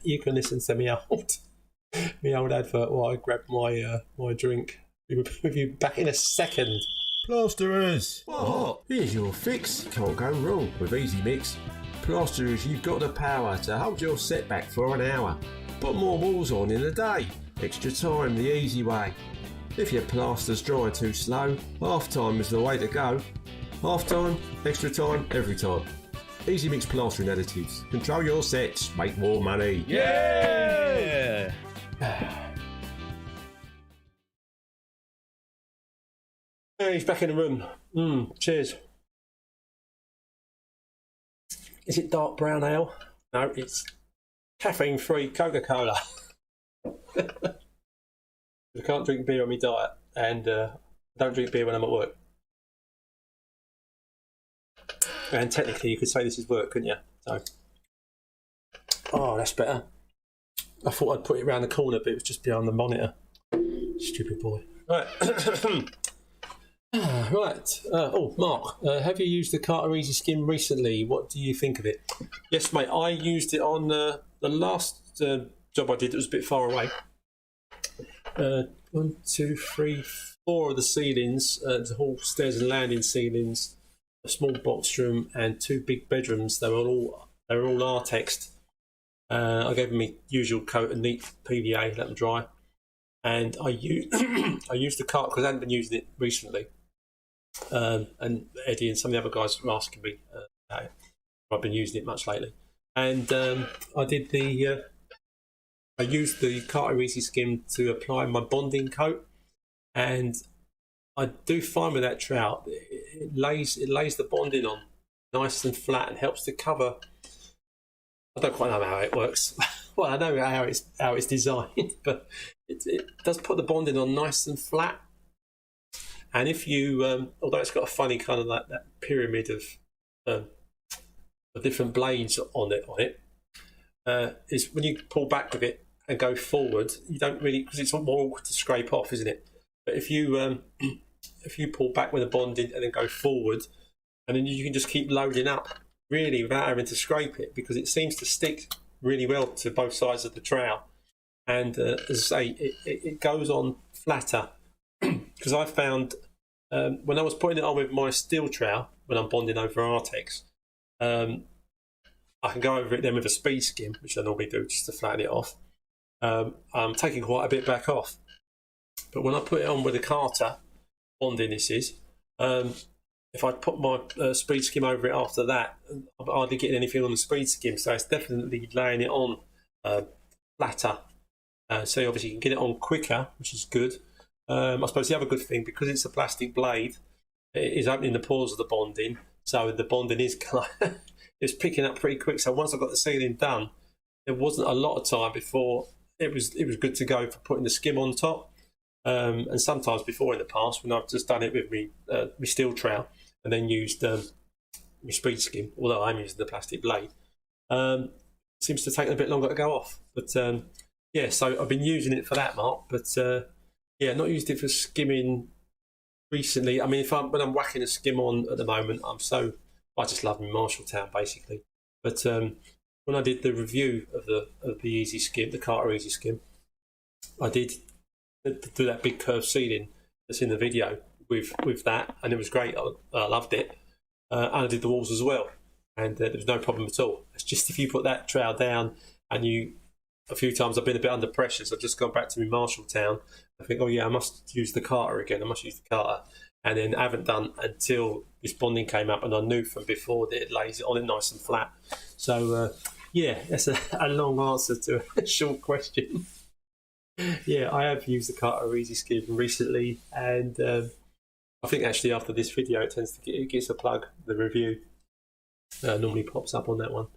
you can listen to me old advert while I grab my drink. We'll be with you back in a second. Plasterers! What? Here's your fix. Can't go wrong with Easy Mix. Plasterers, you've got the power to hold your setback for an hour. Put more walls on in a day. Extra time the easy way. If your plaster's dry too slow, half time is the way to go. Half time, extra time, every time. Easy Mix Plastering Additives. Control your sets, make more money. Yeah! Hey, he's back in the room. Cheers. Is it dark brown ale? No, it's caffeine-free Coca-Cola. I can't drink beer on my diet, and I don't drink beer when I'm at work. And technically, you could say this is work, couldn't you? So, oh, that's better. I thought I'd put it around the corner, but it was just behind the monitor. Stupid boy. Right. Right. Mark, have you used the Carter Easy Skim recently? What do you think of it? Yes, mate. I used it on the last job I did. It was a bit far away. 1, 2, 3, 4 of the ceilings, the whole stairs and landing ceilings, a small box room, and 2 big bedrooms. They were all Artexed. I gave them my usual coat of neat PVA, let them dry, and I used the cart because I hadn't been using it recently. And Eddie and some of the other guys were asking me about it. I've been using it much lately, and I used the Carter Easy Skim to apply my bonding coat, and I do find with that trout it lays the bonding on nice and flat and helps to cover. I don't quite know how it works. Well, I know how it's designed, but it does put the bonding on nice and flat. And if you, although it's got a funny kind of like that pyramid of different blades on it, is when you pull back with it and go forward, you don't really, because it's more awkward to scrape off, isn't it? But if you pull back with the bonding and then go forward, and then you can just keep loading up really without having to scrape it, because it seems to stick really well to both sides of the trowel. And as I say, it goes on flatter. Because I found when I was putting it on with my steel trowel, when I'm bonding over Artex, I can go over it then with a speed skim, which I normally do just to flatten it off. I'm taking quite a bit back off. But when I put it on with a Carter, bonding this is, if I put my speed skim over it after that, I'm hardly getting anything on the speed skim, so it's definitely laying it on flatter. So obviously you can get it on quicker, which is good. I suppose the other good thing, because it's a plastic blade, it is opening the pores of the bonding, so the bonding is it's picking up pretty quick. So once I got the sealing done, there wasn't a lot of time before it was good to go for putting the skim on top. And sometimes before in the past, when I've just done it with me steel trowel and then used my speed skim, although I'm using the plastic blade, it seems to take a bit longer to go off. But yeah, so I've been using it for that, Mark. But yeah, not used it for skimming recently. I mean, when I'm whacking a skim on at the moment, I just love my Marshalltown basically. But when I did the review of the Easy Skim, the Carter Easy Skim, I did do that big curved ceiling that's in the video with that, and it was great. I loved it, and I did the walls as well, and there was no problem at all. It's just if you put that trowel down, and a few times I've been a bit under pressure, so I've just gone back to my Marshalltown. I think, oh yeah, I must use the Carter again. I must use the Carter, and then I haven't done until this bonding came up, and I knew from before that it lays it on it nice and flat. So yeah, that's a long answer to a short question. Yeah, I have used the Carter Easy Skim recently, and I think actually after this video it gets a plug, the review. normally pops up on that one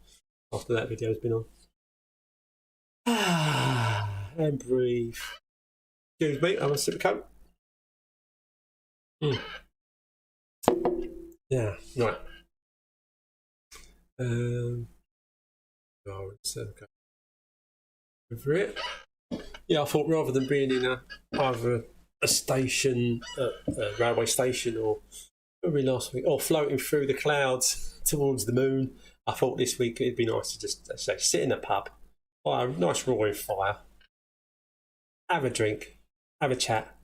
after that video's been on. And breathe. Excuse me, I'm a sip of coke. Yeah, right. Let's go over it. Yeah, I thought rather than being in either a station, a railway station, or probably last week, or floating through the clouds towards the moon, I thought this week it'd be nice to just sit in a pub, buy a nice roaring fire, have a drink, have a chat,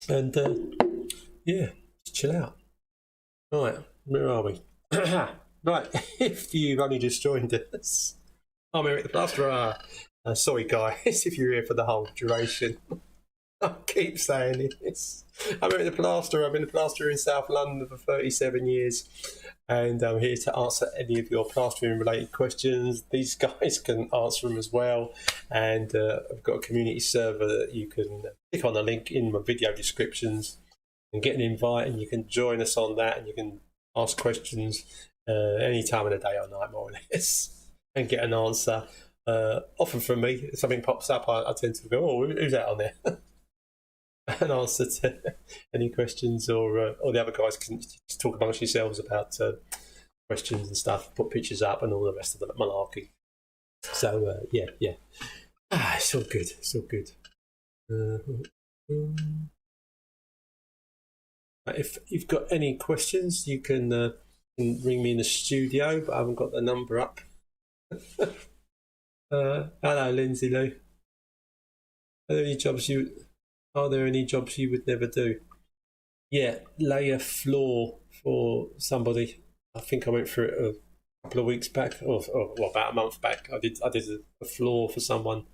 and yeah, just chill out. Right, where are we? Right, if you've only just joined us, I'm Eric the Plasterer. Sorry guys, if you're here for the whole duration. I keep saying this. I'm Eric the Plasterer. I've been a plasterer in South London for 37 years, and I'm here to answer any of your plastering related questions. These guys can answer them as well, and I've got a community server that you can click on the link in my video descriptions and get an invite, and you can join us on that, and you can ask questions any time of the day or night, more or less, and get an answer. Often from me, if something pops up, I tend to go, "Oh, who's that on there?" An answer to any questions, or the other guys can just talk amongst yourselves about questions and stuff, put pictures up, and all the rest of the malarkey. So yeah, it's all good. It's all good. If you've got any questions, you can ring me in the studio, but I haven't got the number up. Hello, Lindsay Lou. Are there any jobs you would never do? Yeah, lay a floor for somebody. I think I went through it a couple of weeks back, or about a month back. I did a floor for someone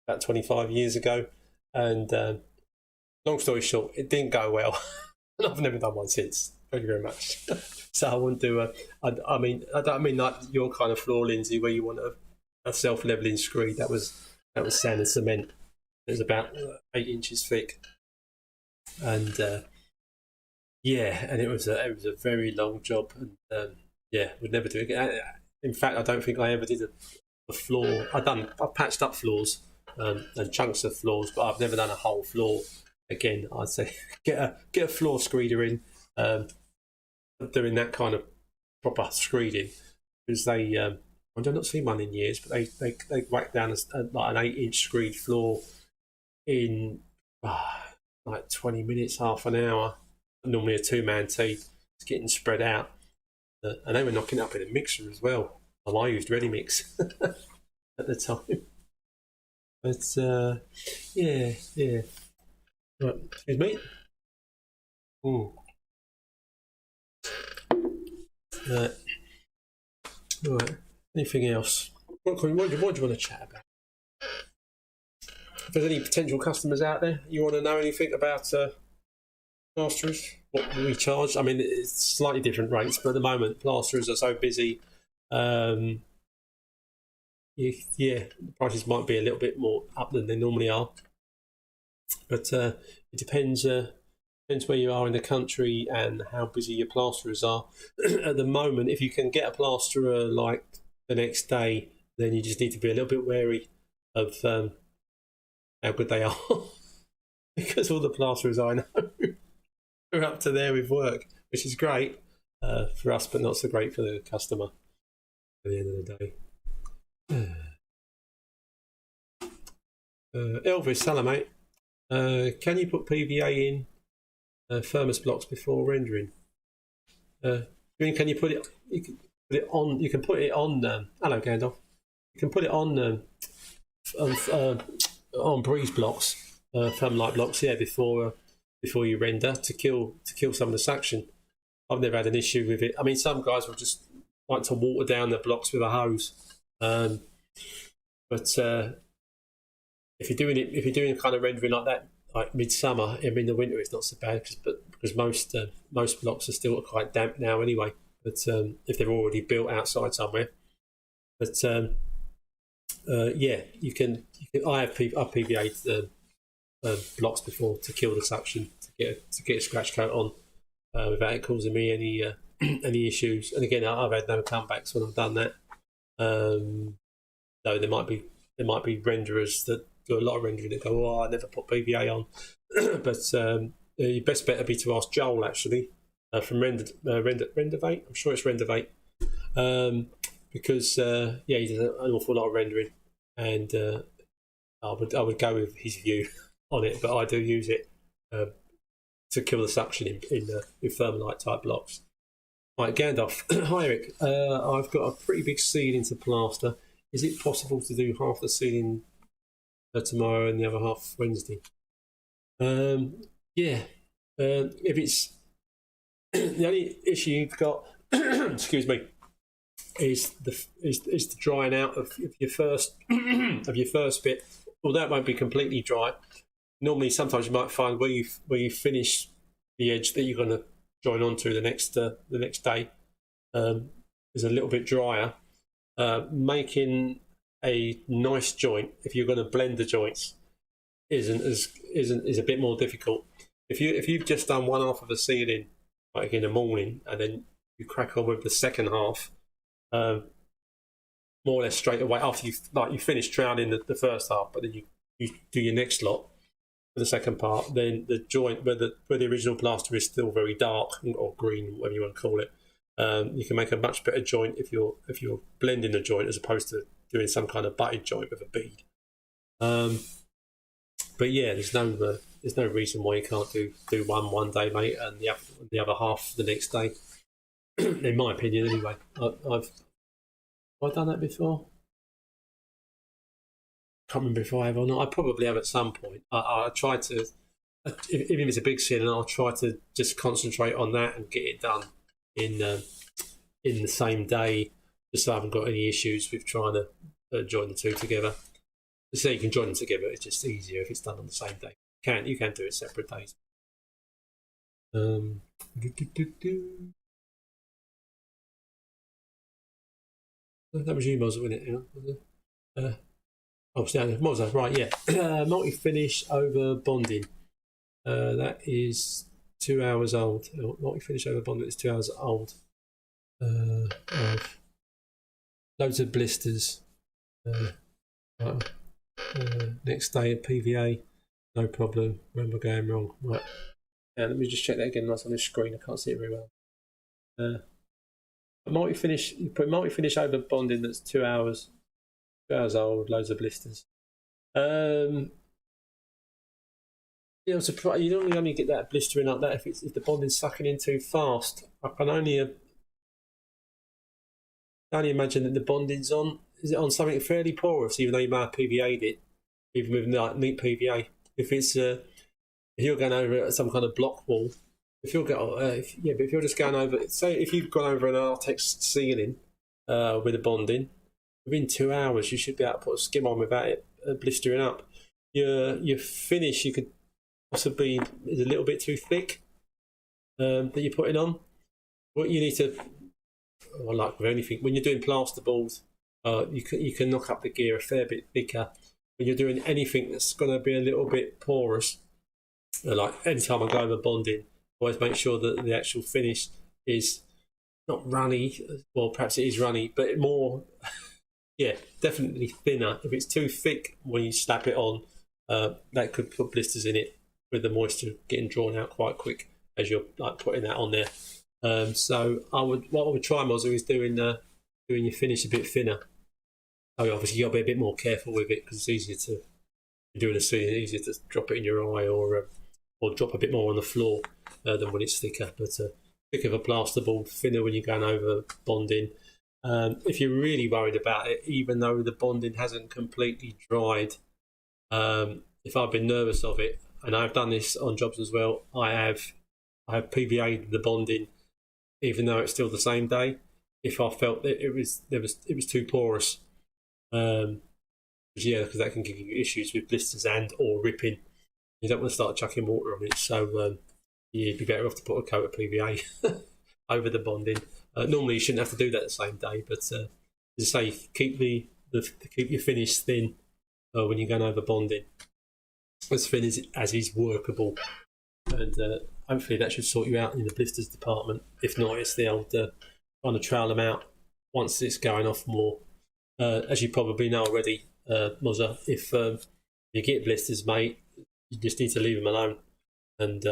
about 25 years ago, and long story short, it didn't go well. And I've never done one since. Thank you very much. So I wouldn't do I don't mean like your kind of floor, Lindsay, where you want a self-leveling screed. That was sand and cement. It was about 8 inches thick, and and it was a very long job, and would never do it again. In fact, I don't think I ever did a floor. I've patched up floors and chunks of floors, but I've never done a whole floor again. I'd say get a floor screeder in, doing that kind of proper screeding, because they I've not seen one in years, but they whack down like an 8-inch screed floor in like 20 minutes, half an hour. Normally a 2-man team. It's getting spread out, and they were knocking up in a mixer as well. And I used ready mix at the time. But yeah. Right, excuse me. Right. Anything else? What do you want to chat about? If there's any potential customers out there, you want to know anything about plasterers, what we charge? I mean, it's slightly different rates, but at the moment, plasterers are so busy. The prices might be a little bit more up than they normally are. But it depends where you are in the country and how busy your plasterers are. At the moment, if you can get a plasterer like the next day, then you just need to be a little bit wary of how good they are. Because all the plasterers I know are up to there with work, which is great for us, but not so great for the customer at the end of the day. Elvis, hello mate. Can you put PVA in thermos blocks before rendering? Can you put it? You can put it on. You can put it on. Hello, Gandalf. You can put it on breeze blocks, thermolite blocks. Yeah, before you render to kill some of the suction. I've never had an issue with it. I mean, some guys will just like to water down the blocks with a hose, but if you're doing kind of rendering like that, like midsummer, I mean the winter is not so bad because most blocks are still quite damp now anyway. But if they're already built outside somewhere, but you can. I've PVA'd blocks before to kill the suction to get a scratch coat on without it causing me any issues. And again, I've had no comebacks when I've done that. Though there might be renderers that do a lot of rendering that go, "Oh, I never put PVA on." But your best bet would be to ask Joel actually from Rendervate. I'm sure it's Rendervate, because he does an awful lot of rendering, and I would go with his view on it. But I do use it to kill the suction in thermalite type blocks. Right, Gandalf. Hi Eric. I've got a pretty big ceiling to plaster. Is it possible to do half the ceiling tomorrow and the other half Wednesday? If it's the only issue you've got, excuse me, is the drying out of your first bit. Well, that won't be completely dry. Normally, sometimes you might find where you finish the edge that you're going to join onto the next day is a little bit drier. Making a nice joint, if you're going to blend the joints, is a bit more difficult. If you've just done one half of a ceiling like in the morning, and then you crack on with the second half, more or less straight away after you finish trouting the first half, but then you do your next lot for the second part, then the joint where the original plaster is still very dark or green, whatever you want to call it, you can make a much better joint if you're blending the joint as opposed to doing some kind of butted joint with a bead. But yeah, there's no reason why you can't do one day, mate, and the other half the next day. In my opinion, anyway. Have I done that before? Can't remember if I have or not. I probably have at some point. I try to, even if it's a big ceiling, I'll try to just concentrate on that and get it done in the same day, just so I haven't got any issues with trying to join the two together. So you can join them together. It's just easier if it's done on the same day. You can do it separate days. That was you, Mozza, wasn't it? Mozza, right, yeah. Multi-finish over bonding. That is 2 hours old. Multi-finish over bonding is 2 hours old. Loads of blisters. Next day at PVA, no problem. Remember going wrong. Right. Let me just check that again. That's on the screen. I can't see it very well. Multi-finish. You put multi-finish over bonding. That's 2 hours. 2 hours old. Loads of blisters. I'm surprised you don't only get that blistering like that if the bonding's sucking in too fast. I can only imagine that the bonding's on. Is it on something fairly porous, even though you might have PVA'd it, even with like neat PVA? If you're going over some kind of block wall, but if you're just going over, say if you've gone over an Artex ceiling with a bonding, within 2 hours you should be able to put a skim on without it blistering up. Your finish, you could possibly is a little bit too thick that you're putting on. What you need to, like with anything, when you're doing plasterboards, you can knock up the gear a fair bit thicker. When you're doing anything that's going to be a little bit porous, like anytime I go over bonding, always make sure that the actual finish is not runny. Well, perhaps it is runny, but more, definitely thinner. If it's too thick when you slap it on, that could put blisters in it with the moisture getting drawn out quite quick as you're like putting that on there. So what I would try, Mozza, is doing your finish a bit thinner. Obviously, you've got to be a bit more careful with it because it's easier to doing a ceiling, easier to drop it in your eye or drop a bit more on the floor than when it's thicker. But thick of a plasterboard, thinner when you're going over bonding. If you're really worried about it, even though the bonding hasn't completely dried, if I've been nervous of it, and I've done this on jobs as well, I have PVA'd the bonding, even though it's still the same day. If I felt that it was too porous. Because that can give you issues with blisters and or ripping. You don't want to start chucking water on it, so you'd be better off to put a coat of PVA over the bonding. Normally, you shouldn't have to do that the same day, but as I say, keep keep your finish thin when you're going over bonding, as thin as is workable. and hopefully that should sort you out in the blisters department. If not, it's the old trying to trowel them out once it's going off more. As you probably know already, Mozza, if you get blisters, mate, you just need to leave them alone, and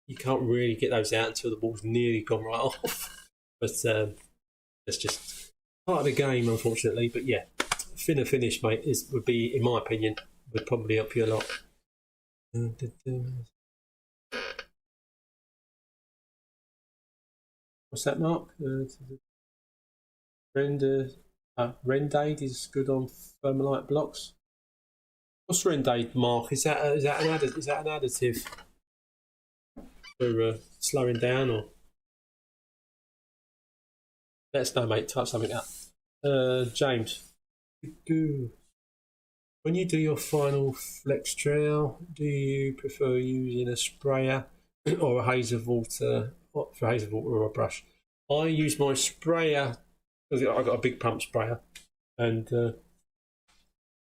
you can't really get those out until the wool's nearly gone right off. But that's just part of the game, unfortunately. But yeah, thinner finish, mate, would be, in my opinion, would probably help you a lot. What's that, Mark? Rendade is good on thermalite blocks. What's Rendade, Mark? Is that an additive for slowing down, or? Let us know, mate. Type something up. James, when you do your final flex trowel, do you prefer using a sprayer or a haze of water? For haze of water or a brush? I use my sprayer. I've got a big pump sprayer, and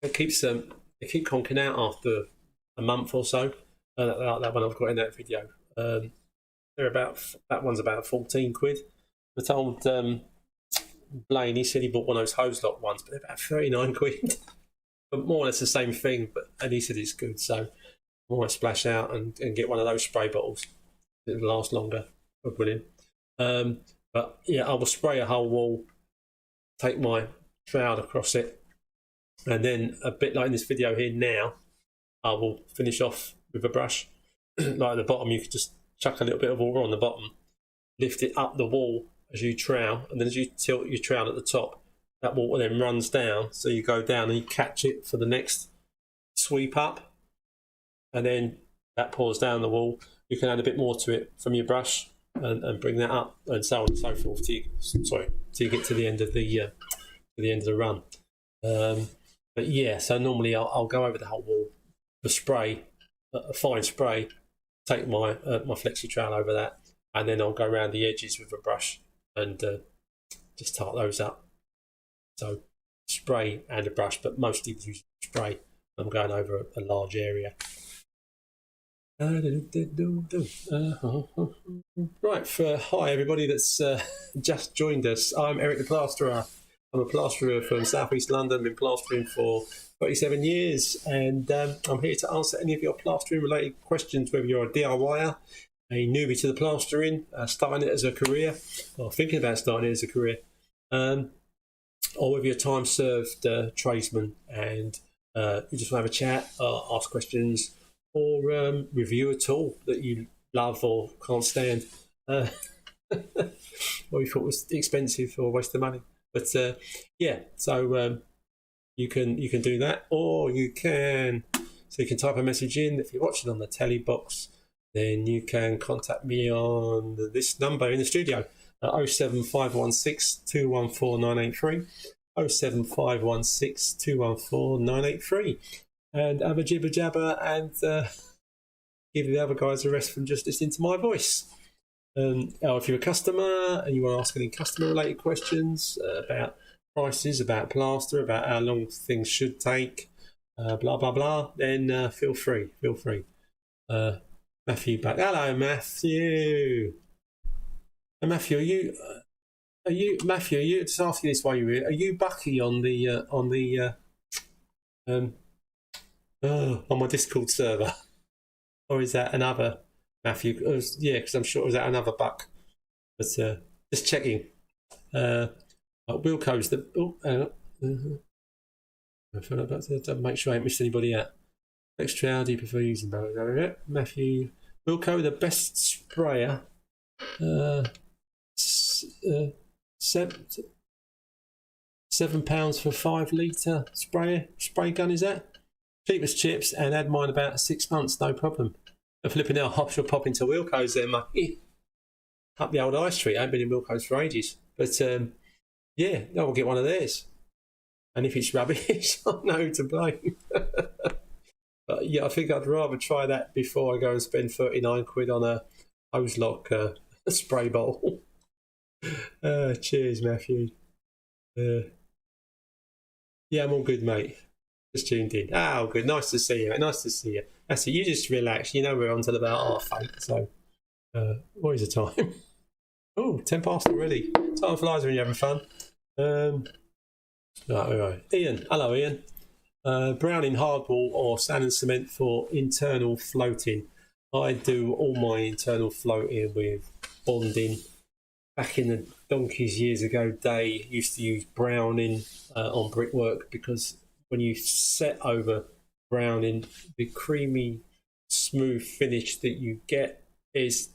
it keeps they keep conking out after a month or so. Like that one I've got in that video. That one's about 14 quid. I told Blaine, he said he bought one of those hose lock ones, but they're about 39 quid. But more or less the same thing. And he said it's good, so I might splash out and get one of those spray bottles. It'll last longer. God willing. But yeah, I will spray a whole wall, take my trowel across it, and then a bit like in this video here now, I will finish off with a brush. Like at the bottom, you could just chuck a little bit of water on the bottom, lift it up the wall as you trowel, and then as you tilt your trowel at the top, that water then runs down, so you go down and you catch it for the next sweep up, and then that pours down the wall. You can add a bit more to it from your brush and bring that up, and so on and so forth till you get to the end of the run. But yeah, so normally I'll go over the whole wall, the spray, a fine spray, take my flexi trowel over that, and then I'll go around the edges with a brush and just tart those up. So spray and a brush, but mostly use spray. I'm going over a large area. Right, hi everybody that's just joined us. I'm Eric the Plasterer. I'm a plasterer from South East London, been plastering for 37 years, and I'm here to answer any of your plastering related questions, whether you're a DIYer, a newbie to the plastering, starting it as a career, or thinking about starting it as a career, or whether you're a time served tradesman and you just want to have a chat, ask questions, or review a tool that you love or can't stand, or you thought was expensive or a waste of money. But yeah, so you can do that, or you can type a message in. If you're watching on the telly box, then you can contact me on this number in the studio, 07516 214 983, 07516 214 983. And have a jibber jabber and give the other guys a rest from just listening to my voice. Or if you're a customer and you want to ask any customer related questions about prices, about plaster, about how long things should take, blah blah blah, then feel free. Matthew back. Hello, Matthew. Hey, Matthew, are you Matthew? Are you just asking this while you're here? Are you Bucky on my Discord server, or is that another Matthew? Yeah, because I'm sure it was that another Buck. But just checking. Wilco's the. To make sure I ain't missed anybody out. Next trowel, do you prefer using those? Matthew Wilco, the best sprayer. £7 for 5 litre spray gun, is that? Cheap as chips, and had mine about 6 months, no problem. And flipping out, I should pop into Wilco's there, mate. Up the old high street. I haven't been in Wilco's for ages. But yeah, I will get one of theirs. And if it's rubbish, I know who to blame. But yeah, I think I'd rather try that before I go and spend 39 quid on a hose lock spray bottle. Cheers, Matthew. Yeah, I'm all good, mate. Just tuned in. Oh, good. Nice to see you. Nice to see you. That's it. You just relax. You know we're on till about 8:30, so what is the time? Oh, 10 past already. Time flies when you're having fun. Right. Ian. Hello, Ian. Browning hardball or sand and cement for internal floating. I do all my internal floating with bonding. Back in the donkeys years ago, they used to use browning on brickwork because when you set over browning, the creamy, smooth finish that you get there's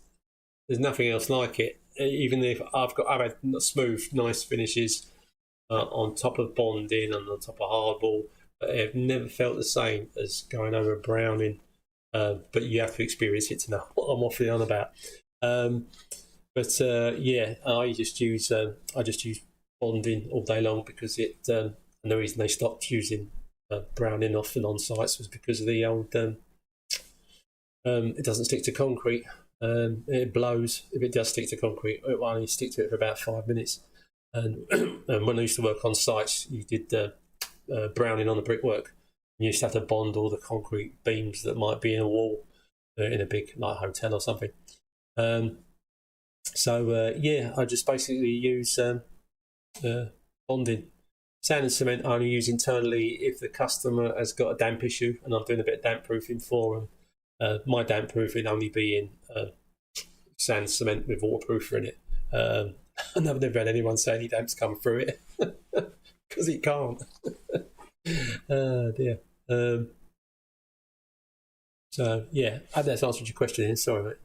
nothing else like it. Even if I've had smooth, nice finishes on top of bonding and on top of hardball, but I've never felt the same as going over browning. But you have to experience it to know what I'm waffling on about. I just use bonding all day long because it. And the reason they stopped using browning often on sites was because of the old. It doesn't stick to concrete. It blows if it does stick to concrete. It will only stick to it for about 5 minutes. And when I used to work on sites, you did browning on the brickwork. You used to have to bond all the concrete beams that might be in a wall in a big hotel or something. I just basically use bonding. Sand and cement I only use internally if the customer has got a damp issue and I'm doing a bit of damp proofing for them. My damp proofing only being sand and cement with waterproofer in it. And I've never had anyone say any damp's come through it because it can't. Dear. I hope that's answered your question. Ian. Sorry, mate.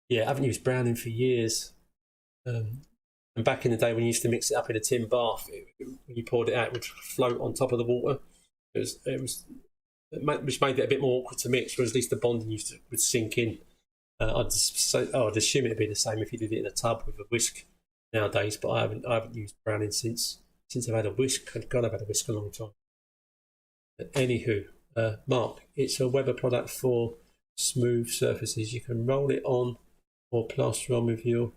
Yeah, I haven't used browning for years. And back in the day when you used to mix it up in a tin bath, when you poured it out, it would float on top of the water. Which made it a bit more awkward to mix, whereas at least the bonding would sink in. I'd assume it'd be the same if you did it in a tub with a whisk nowadays, but I haven't used browning since I've had a whisk. God, I've had a whisk a long time. But anywho, Mark, it's a Weber product for smooth surfaces. You can roll it on or plaster on with your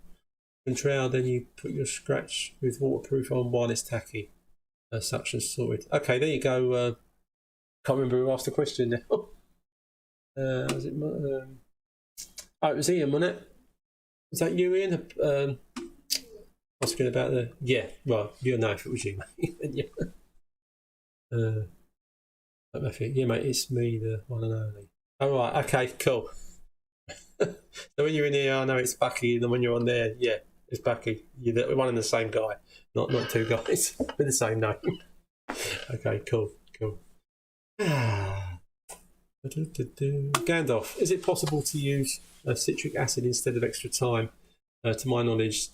control, then you put your scratch with waterproof on while it's tacky. Suction sorted. Okay, there you go. Can't remember who asked the question now. Was it? It was Ian, wasn't it? Was that you, Ian? Asking about the... Yeah, well, you'll know if it was you, mate. Yeah, mate, it's me, the one and only. All right, okay, cool. So when you're in here, I know it's Bucky, and then when you're on there, yeah, it's Bucky. You're one and the same guy, not two guys with the same name. Okay, cool. Gandalf, is it possible to use citric acid instead of extra time? To my knowledge,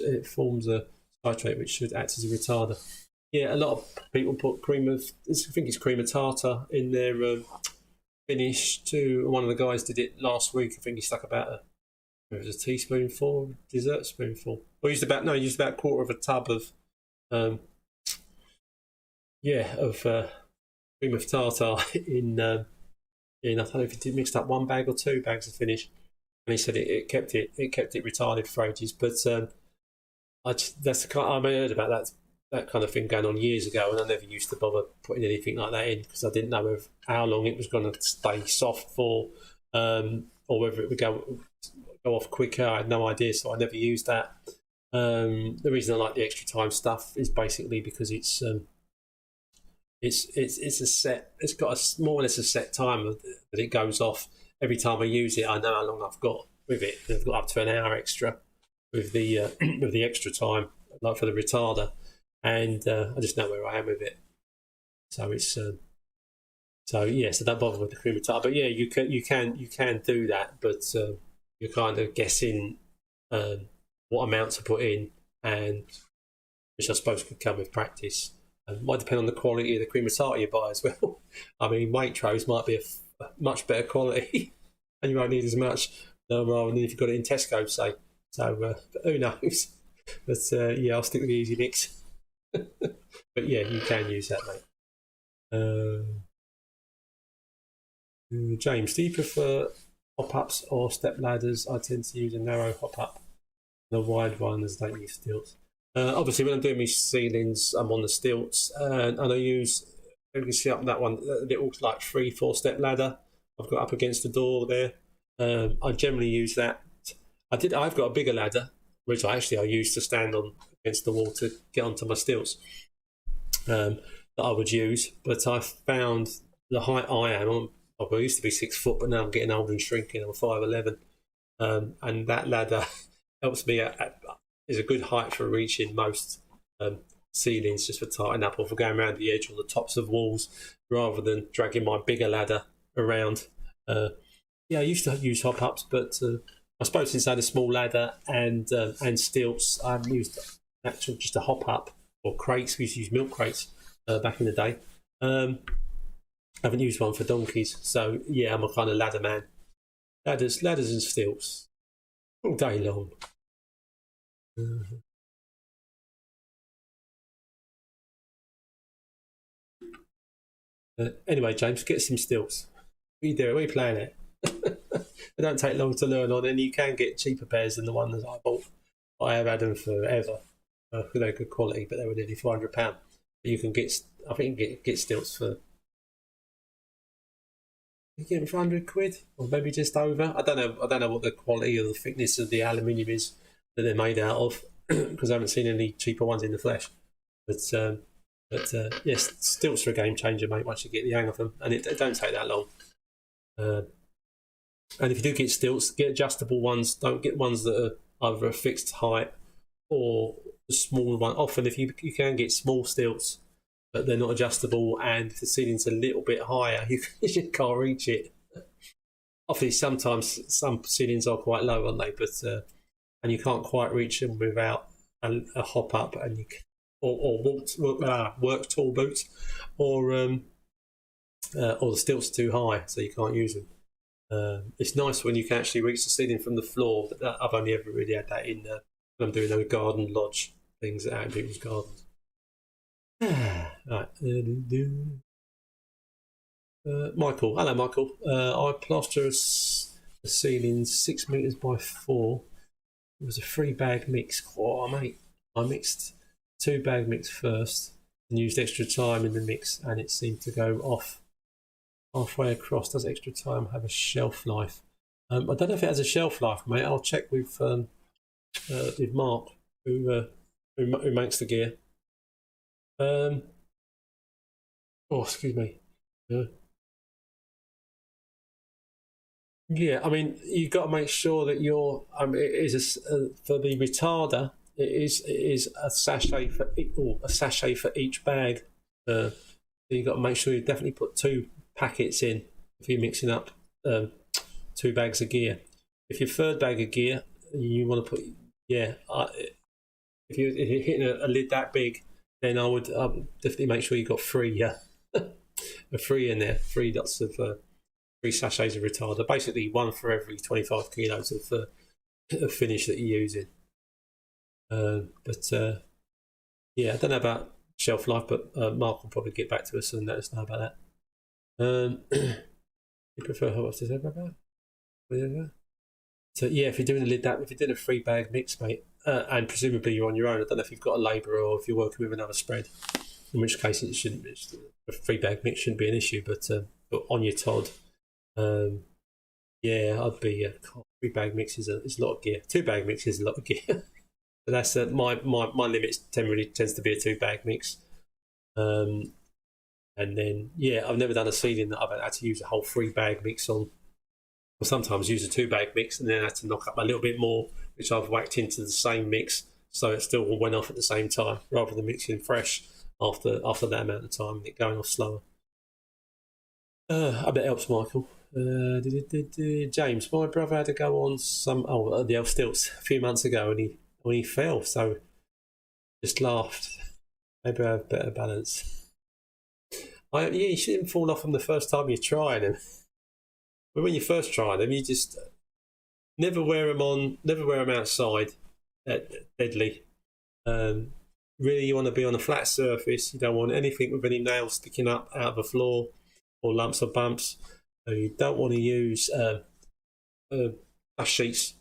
it forms a citrate which should act as a retarder. Yeah, a lot of people put cream of tartar in their finish too. One of the guys did it last week. I think he stuck about a teaspoonful, dessert spoonful. Or used about a quarter of a tub of cream of tartar in I don't know if it mixed up 1 bag or 2 bags of finish. And he said it kept it retarded for ages. But I heard about that kind of thing going on years ago, and I never used to bother putting anything like that in because I didn't know how long it was going to stay soft for, or whether it would go off quicker. I had no idea, so I never used that. The reason I like the extra time stuff is basically because it's a set. It's got more or less a set time that it goes off. Every time I use it, I know how long I've got with it. I've got up to an hour extra with the extra time, like for the retarder, and I just know where I am with it. So it's so don't bother with the cream retarder. But yeah, you can do that, but you're kind of guessing what amount to put in, and which I suppose could come with practice. Might depend on the quality of the cream retarder you buy as well. I mean, Waitrose might be a much better quality and you won't need as much rather than if you've got it in Tesco, say. So, but who knows? But I'll stick with the Easy Mix. But yeah, you can use that, mate. James, do you prefer hop-ups or step ladders? I tend to use a narrow hop-up and a wide one as I don't use stilts. Obviously, when I'm doing my ceilings, I'm on the stilts, and I use. You can see up that one, a little like 3-4 step ladder. I've got up against the door there. I generally use that. I've got a bigger ladder, which I use to stand on against the wall to get onto my stilts, that I would use. But I found the height I am, I used to be 6 foot, but now I'm getting older and shrinking. I'm 5'11", and that ladder helps me. Is a good height for reaching most ceilings, just for tightening up or for going around the edge or the tops of walls, rather than dragging my bigger ladder around. I used to use hop ups, but I suppose since I had a small ladder and stilts, I haven't used just a hop up or crates. We used to use milk crates back in the day. I haven't used one for donkeys, so yeah, I'm a kind of ladder man. Ladders and stilts all day long. Anyway, James, get some stilts. What are you doing? What are you playing at? They don't take long to learn on, and you can get cheaper pairs than the ones I bought. I have had them forever. They're good quality, but they were nearly £400. You can get, I think, you can get stilts for. You get them for £100, or maybe just over. I don't know what the quality or the thickness of the aluminium is that they're made out of, because I haven't seen any cheaper ones in the flesh. But yes, stilts are a game changer, mate. Once you get the hang of them, and it don't take that long. And if you do get stilts, get adjustable ones. Don't get ones that are either a fixed height or a small one. Often, if you can get small stilts, but they're not adjustable, and if the ceiling's a little bit higher, you can't reach it. Obviously, sometimes some ceilings are quite low, aren't they? But and you can't quite reach them without a hop up, and work tall boots, or the stilts are too high, so you can't use them. It's nice when you can actually reach the ceiling from the floor. But I've only ever really had that in when I'm doing those garden lodge things out in people's gardens. Right. Michael, hello, Michael. I plaster a ceiling 6 meters by 4. It was a 3-bag mix. Oh, mate, I mixed 2-bag mix first and used extra time in the mix, and it seemed to go off halfway across. Does extra time have a shelf life? I don't know if it has a shelf life, mate. I'll check with Mark, who makes the gear. Excuse me. Yeah, I mean, you've got to make sure that you're. It is for the retarder. It is a sachet for each bag. So you've got to make sure you definitely put 2 packets in if you're mixing up 2 bags of gear. If your 3rd bag of gear, you want to put if you're hitting a lid that big, then I would definitely make sure you got 3 in there, 3 lots of 3 sachets of retarder, basically 1 for every 25 kilos of finish that you're using. I don't know about shelf life, but Mark will probably get back to us and let us know about that. You prefer how much to say about that? So yeah, if you're doing if you're doing a 3-bag mix, mate, and presumably you're on your own, I don't know if you've got a labourer or if you're working with another spread, in which case a 3-bag mix shouldn't be an issue. But on your Todd, I'd be 3-bag mix is a lot of gear. 2-bag mix is a lot of gear. But that's my limit tends to be a 2-bag mix. And then I've never done a ceiling that I've had to use a whole 3-bag mix on. Or sometimes use a 2-bag mix and then I had to knock up a little bit more, which I've whacked into the same mix, so it still all went off at the same time, rather than mixing fresh after that amount of time and it going off slower. I bet it helps, Michael. James, my brother had to go on the elf stilts a few months ago and he fell, so just laughed. Maybe I have better balance. You shouldn't fall off them the first time you're trying them. But when you first try them, you just never wear them outside. Deadly. Really, you want to be on a flat surface. You don't want anything with any nails sticking up out of the floor or lumps or bumps. You don't want to use dust sheets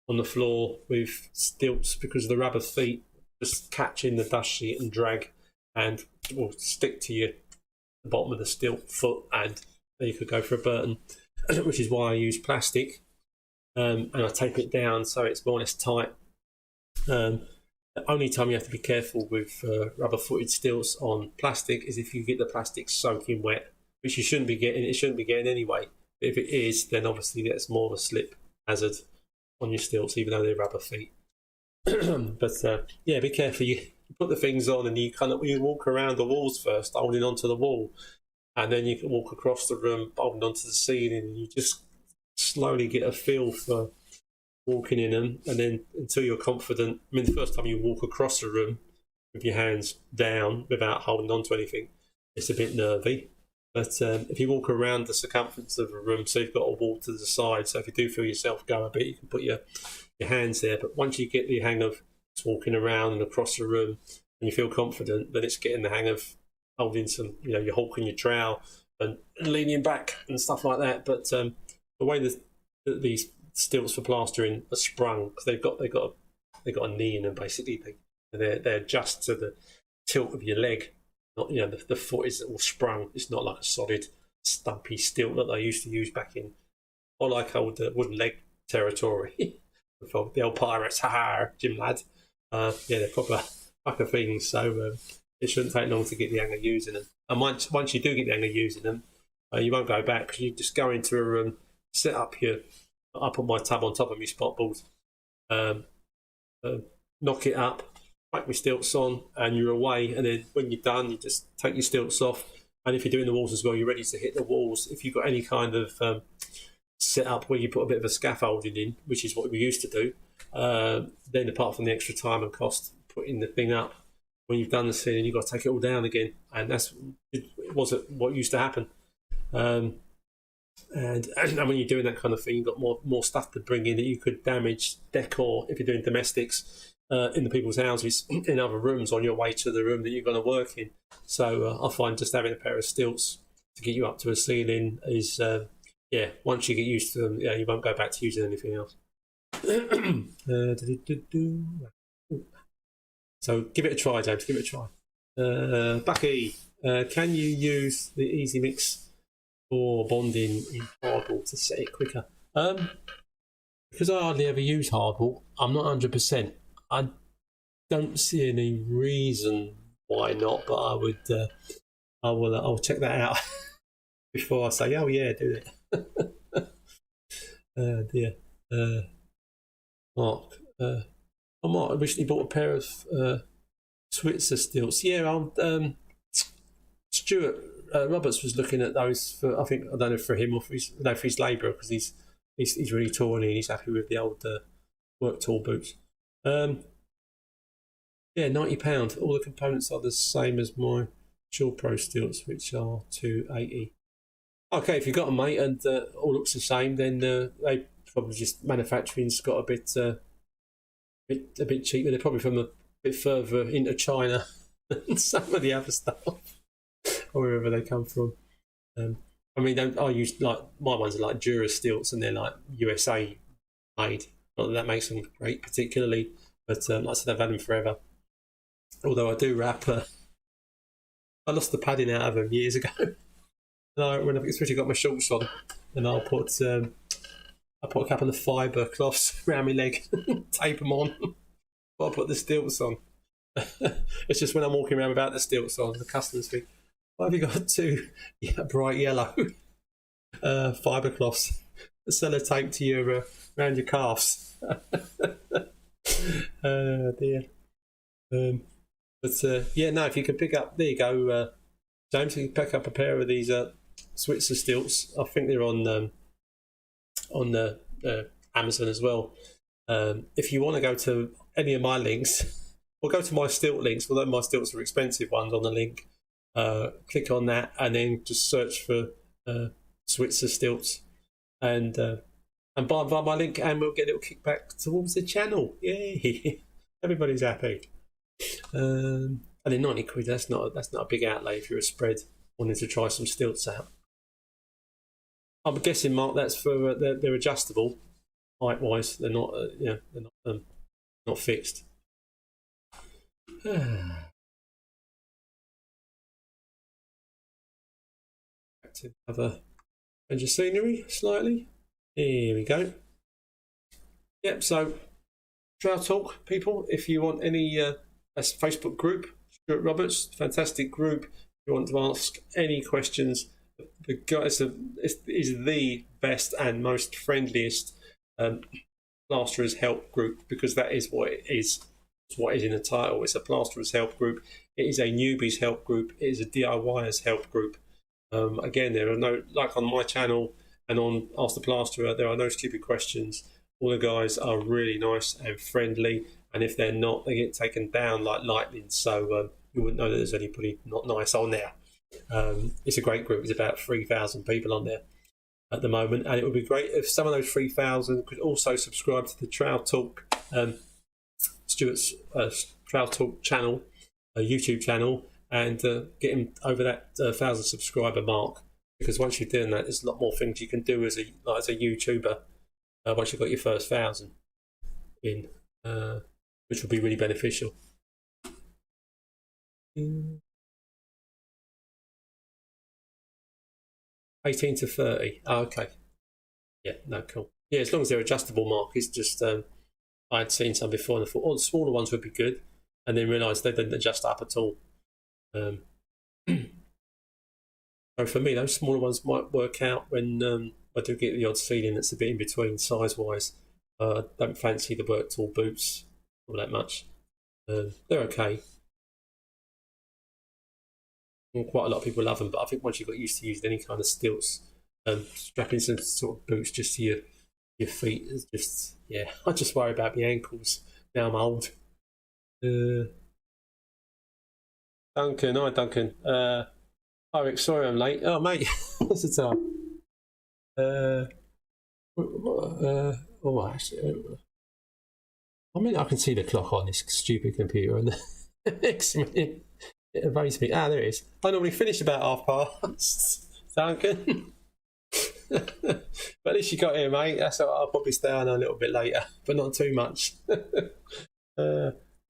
on the floor with stilts, because the rubber feet just catch in the dust sheet and drag and will stick to the bottom of the stilt foot, and you could go for a Burton. which is why I use plastic, and I tape it down so it's more or less tight. The only time you have to be careful with rubber-footed stilts on plastic is if you get the plastic soaking wet, which you shouldn't be getting. It shouldn't be getting anyway. But if it is, then obviously that's more of a slip hazard on your stilts, even though they're rubber feet. But yeah, be careful. You put the things on, and you walk around the walls first, holding onto the wall, and then you can walk across the room, holding onto the ceiling, and you just slowly get a feel for walking in them, and then until you're confident. I mean, the first time you walk across the room with your hands down without holding on to anything, it's a bit nervy. But if you walk around the circumference of a room, so you've got a wall to the side, so if you do feel yourself go a bit, you can put your hands there. But once you get the hang of walking around and across the room and you feel confident, then it's getting the hang of holding some, you're hawking your trowel and leaning back and stuff like that. But the way that these stilts for plastering are sprung, because they've got a knee in them, basically. They adjust to the tilt of your leg. Not, the foot is all sprung. It's not like a solid stumpy stilt that they used to use back in, or like old wooden leg territory. The old pirates, Jim lad. They're proper things. So it shouldn't take long to get the hang of using them. And once you do get the hang of using them, you won't go back, because you just go into a room, set up I put my tub on top of my spot board, knock it up, whack my stilts on, and you're away. And then when you're done, you just take your stilts off. And if you're doing the walls as well, you're ready to hit the walls. If you've got any kind of set up where you put a bit of a scaffolding in, which is what we used to do, then apart from the extra time and cost putting the thing up, when you've done the ceiling, you've got to take it all down again. And it wasn't what used to happen. And when you're doing that kind of thing, you've got more stuff to bring in that you could damage decor if you're doing domestics in the people's houses, in other rooms on your way to the room that you're going to work in. So I find just having a pair of stilts to get you up to a ceiling is, once you get used to them, you won't go back to using anything else. So give it a try, James, give it a try. Bucky, can you use the Easy Mix for bonding in hardball to set it quicker? Because I hardly ever use hardball, I'm not 100%. I don't see any reason why not, but I'll check that out before I say, oh yeah, do it. Dear. Mark, I recently bought a pair of Switzer stilts. Yeah, Stuart Roberts was looking at those for, I don't know, for him or for his labourer, because he's really tall and he's happy with the old work tool boots. £90. All the components are the same as my Chill Pro stilts, which are £280. Okay, if you've got a mate and all looks the same, then they probably just manufacturing's got a bit cheaper. They're probably from a bit further into China than some of the other stuff, or wherever they come from. I use, like, my ones are like Dura stilts, and they're like USA made. Not that makes them great particularly, but like I said, I've had them forever. Although I do wrap, I lost the padding out of them years ago. And when I've especially got my shorts on, and I'll put a couple of fibre cloths around my leg, tape them on, but I'll put the stilts on. It's just when I'm walking around without the stilts on, the customers think, why have you got two bright yellow fibre cloths sellotaped to your around your calves? Dear. If you can pick up, there you go, James. You can pick up a pair of these Switzer stilts. I think they're on Amazon as well. If you want to go to any of my links, or go to my stilt links, although my stilts are expensive ones on the link, click on that and then just search for Switzer stilts and buy my link, and we'll get a little kickback towards the channel. Yay! Everybody's happy. And then £90, that's not a big outlay if you're a spread wanting to try some stilts out. I'm guessing, Mark, that's for they're adjustable height wise. They're not not fixed. Back to Change the scenery slightly. Here we go. Yep, so Trowel Talk, people, if you want any, that's a Facebook group, Stuart Roberts, fantastic group. If you want to ask any questions, the guys is the best and most friendliest Plasterers Help group, because that is what it is. It's what is in the title. It's a Plasterers Help group. It is a newbies help group. It is a DIYers help group. Again, there are no, like on my channel and on Ask the Plasterer, there are no stupid questions. All the guys are really nice and friendly, and if they're not, they get taken down like lightning. So you wouldn't know that there's anybody not nice on there. It's a great group. There's about 3,000 people on there at the moment, and it would be great if some of those 3,000 could also subscribe to the Trowel Talk, Stuart's Trowel Talk channel, YouTube channel, and get him over that 1,000 subscriber mark. Because once you're doing that, there's a lot more things you can do as a YouTuber. Once you've got your first 1,000 in, which will be really beneficial. 18 to 30. Oh, okay. Yeah, no, cool. Yeah, as long as they're adjustable markers, just I'd seen some before and I thought, oh, the smaller ones would be good, and then realised they didn't adjust up at all. So for me, those smaller ones might work out when I do get the odd ceiling that's a bit in between size-wise. I don't fancy the work tool boots all that much. They're okay. And quite a lot of people love them, but I think once you've got used to using any kind of stilts, strapping some sort of boots just to your feet is just, yeah, I just worry about my ankles. Now I'm old. Duncan, hi Duncan. Hi Rick, sorry I'm late. Oh mate, what's the time? Actually, I mean, I can see the clock on this stupid computer, and the next minute it evades me. Ah, there it is. I normally finish about past. Duncan. But at least you got here, mate. That's all. I'll probably stay on a little bit later, but not too much. But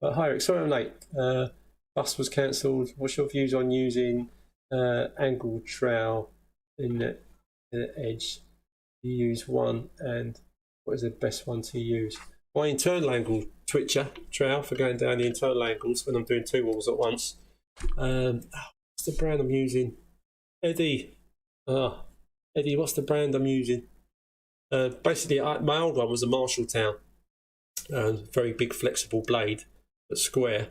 hi Rick, sorry I'm late. Bus was cancelled. What's your views on using angled trowel in the edge? You use one, and what is the best one to use? My internal angle twitcher trowel for going down the internal angles when I'm doing two walls at once. What's the brand I'm using? Eddie. Eddie, what's the brand I'm using? Basically, my old one was a Marshalltown. Very big flexible blade, but square.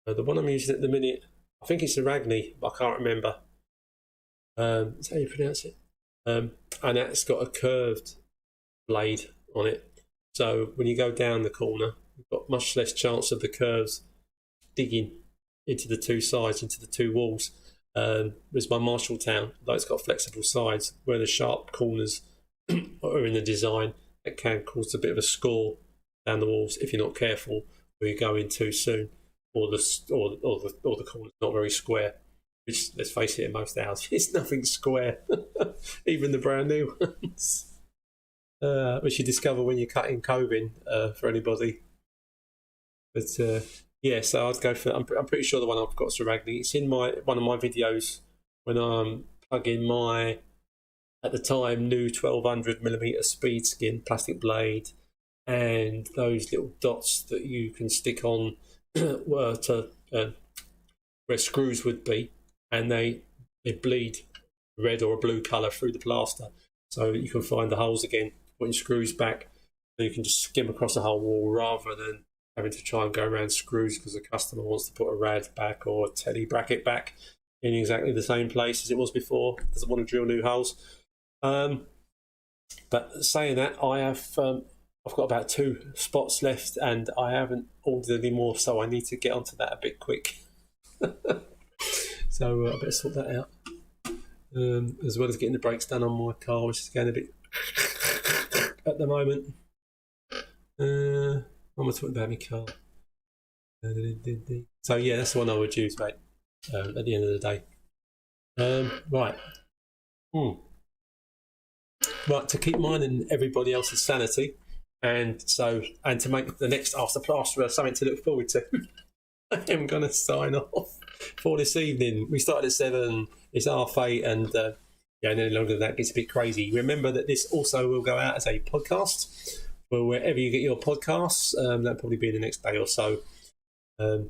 The one I'm using at the minute, I think it's a Ragni, but I can't remember. Is that how you pronounce it? And that's got a curved blade on it. So when you go down the corner, you've got much less chance of the curves digging into the two sides, into the two walls. Whereas my Marshalltown, though it's got flexible sides, where the sharp corners are in the design, it can cause a bit of a score down the walls if you're not careful, or you go in too soon, or the corner's not very square. Which, let's face it, in most houses, it's nothing square, even the brand new ones. Which you discover when you're cutting coving for anybody. But yeah, so I'd go for. I'm pretty sure the one I've got is a Ragni. It's in one of my videos when I'm plugging my, at the time, new 1200mm speed skin plastic blade, and those little dots that you can stick on were to where screws would be, and they bleed red or a blue colour through the plaster, so you can find the holes again, putting screws back, so you can just skim across the whole wall rather than having to try and go around screws because the customer wants to put a rad back or a teddy bracket back in exactly the same place as it was before, doesn't want to drill new holes. But saying that, I've got about 2 spots left and I haven't ordered any more, so I need to get onto that a bit quick. So I better sort that out, as well as getting the brakes done on my car, which is going a bit at the moment. What am I talking about? My car. So yeah, that's the one I would use, mate, at the end of the day. Right. Right, to keep mine and everybody else's sanity, and to make the next Ask the Plasterer something to look forward to, I am going to sign off for this evening. We started at 7, it's 8:30, and yeah, and then longer than that gets a bit crazy. Remember that this also will go out as a podcast, or wherever you get your podcasts. That'll probably be the next day or so. So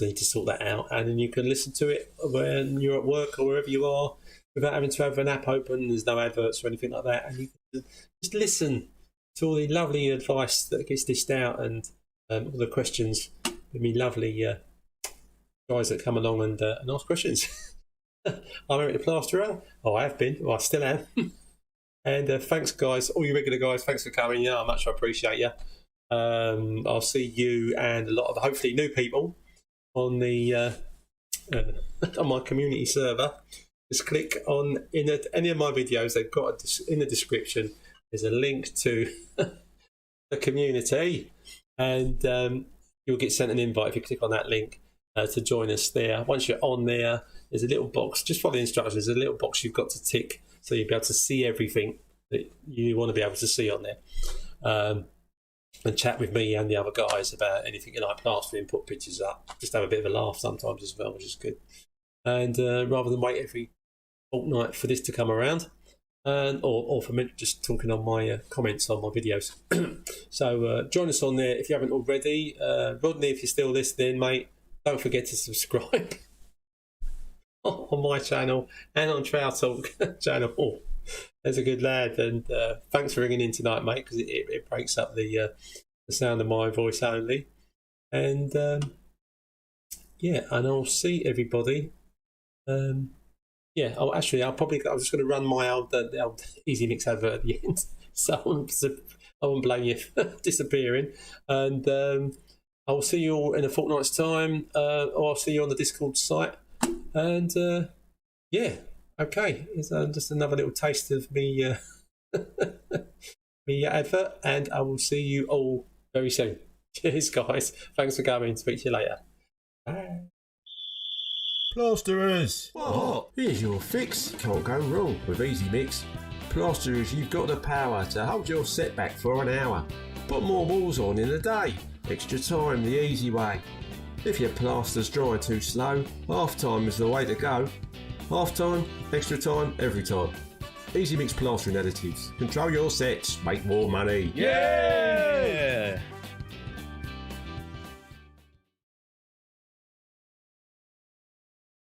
you need to sort that out, and then you can listen to it when you're at work or wherever you are without having to have an app open. There's no adverts or anything like that, and you can just listen to all the lovely advice that gets dished out and all the questions with me lovely guys that come along and ask questions. I'm Eric the Plasterer. Oh, I have been. Well, I still am. And thanks, guys, all you regular guys. Thanks for coming. Yeah, I much appreciate you. I'll see you and a lot of hopefully new people on the on my community server. Just click on any of my videos. They've got in the description. There's a link to the community, and you'll get sent an invite if you click on that link to join us there. Once you're on there, there's a little box. Just follow the instructions. There's a little box you've got to tick, so you'll be able to see everything that you want to be able to see on there. And chat with me and the other guys about anything you like plastering, put pictures up, just have a bit of a laugh sometimes as well, which is good. And rather than wait every fortnight for this to come around, or for me just talking on my comments on my videos. So join us on there if you haven't already. Rodney, if you're still listening, mate, don't forget to subscribe on my channel and on Trow Talk channel. Oh, there's a good lad, and thanks for ringing in tonight, mate, because it breaks up the sound of my voice only. And yeah, and I'll see everybody. Yeah, I was just going to run my old Easy Mix advert at the end, so I won't blame you for disappearing. And I will see you all in a fortnight's time, or I'll see you on the Discord site. And yeah. Okay, it's just another little taste of me, me advert, and I will see you all very soon. Cheers, guys. Thanks for coming. Speak to you later. Bye. Plasterers! What? Here's your fix. Can't go wrong with Easy Mix. Plasterers, you've got the power to hold your setback for an hour. Put more walls on in a day. Extra time the easy way. If your plaster's drying too slow, half time is the way to go. Half time, extra time, every time. Easy Mix Plastering Additives. Control your sets, make more money. Yeah!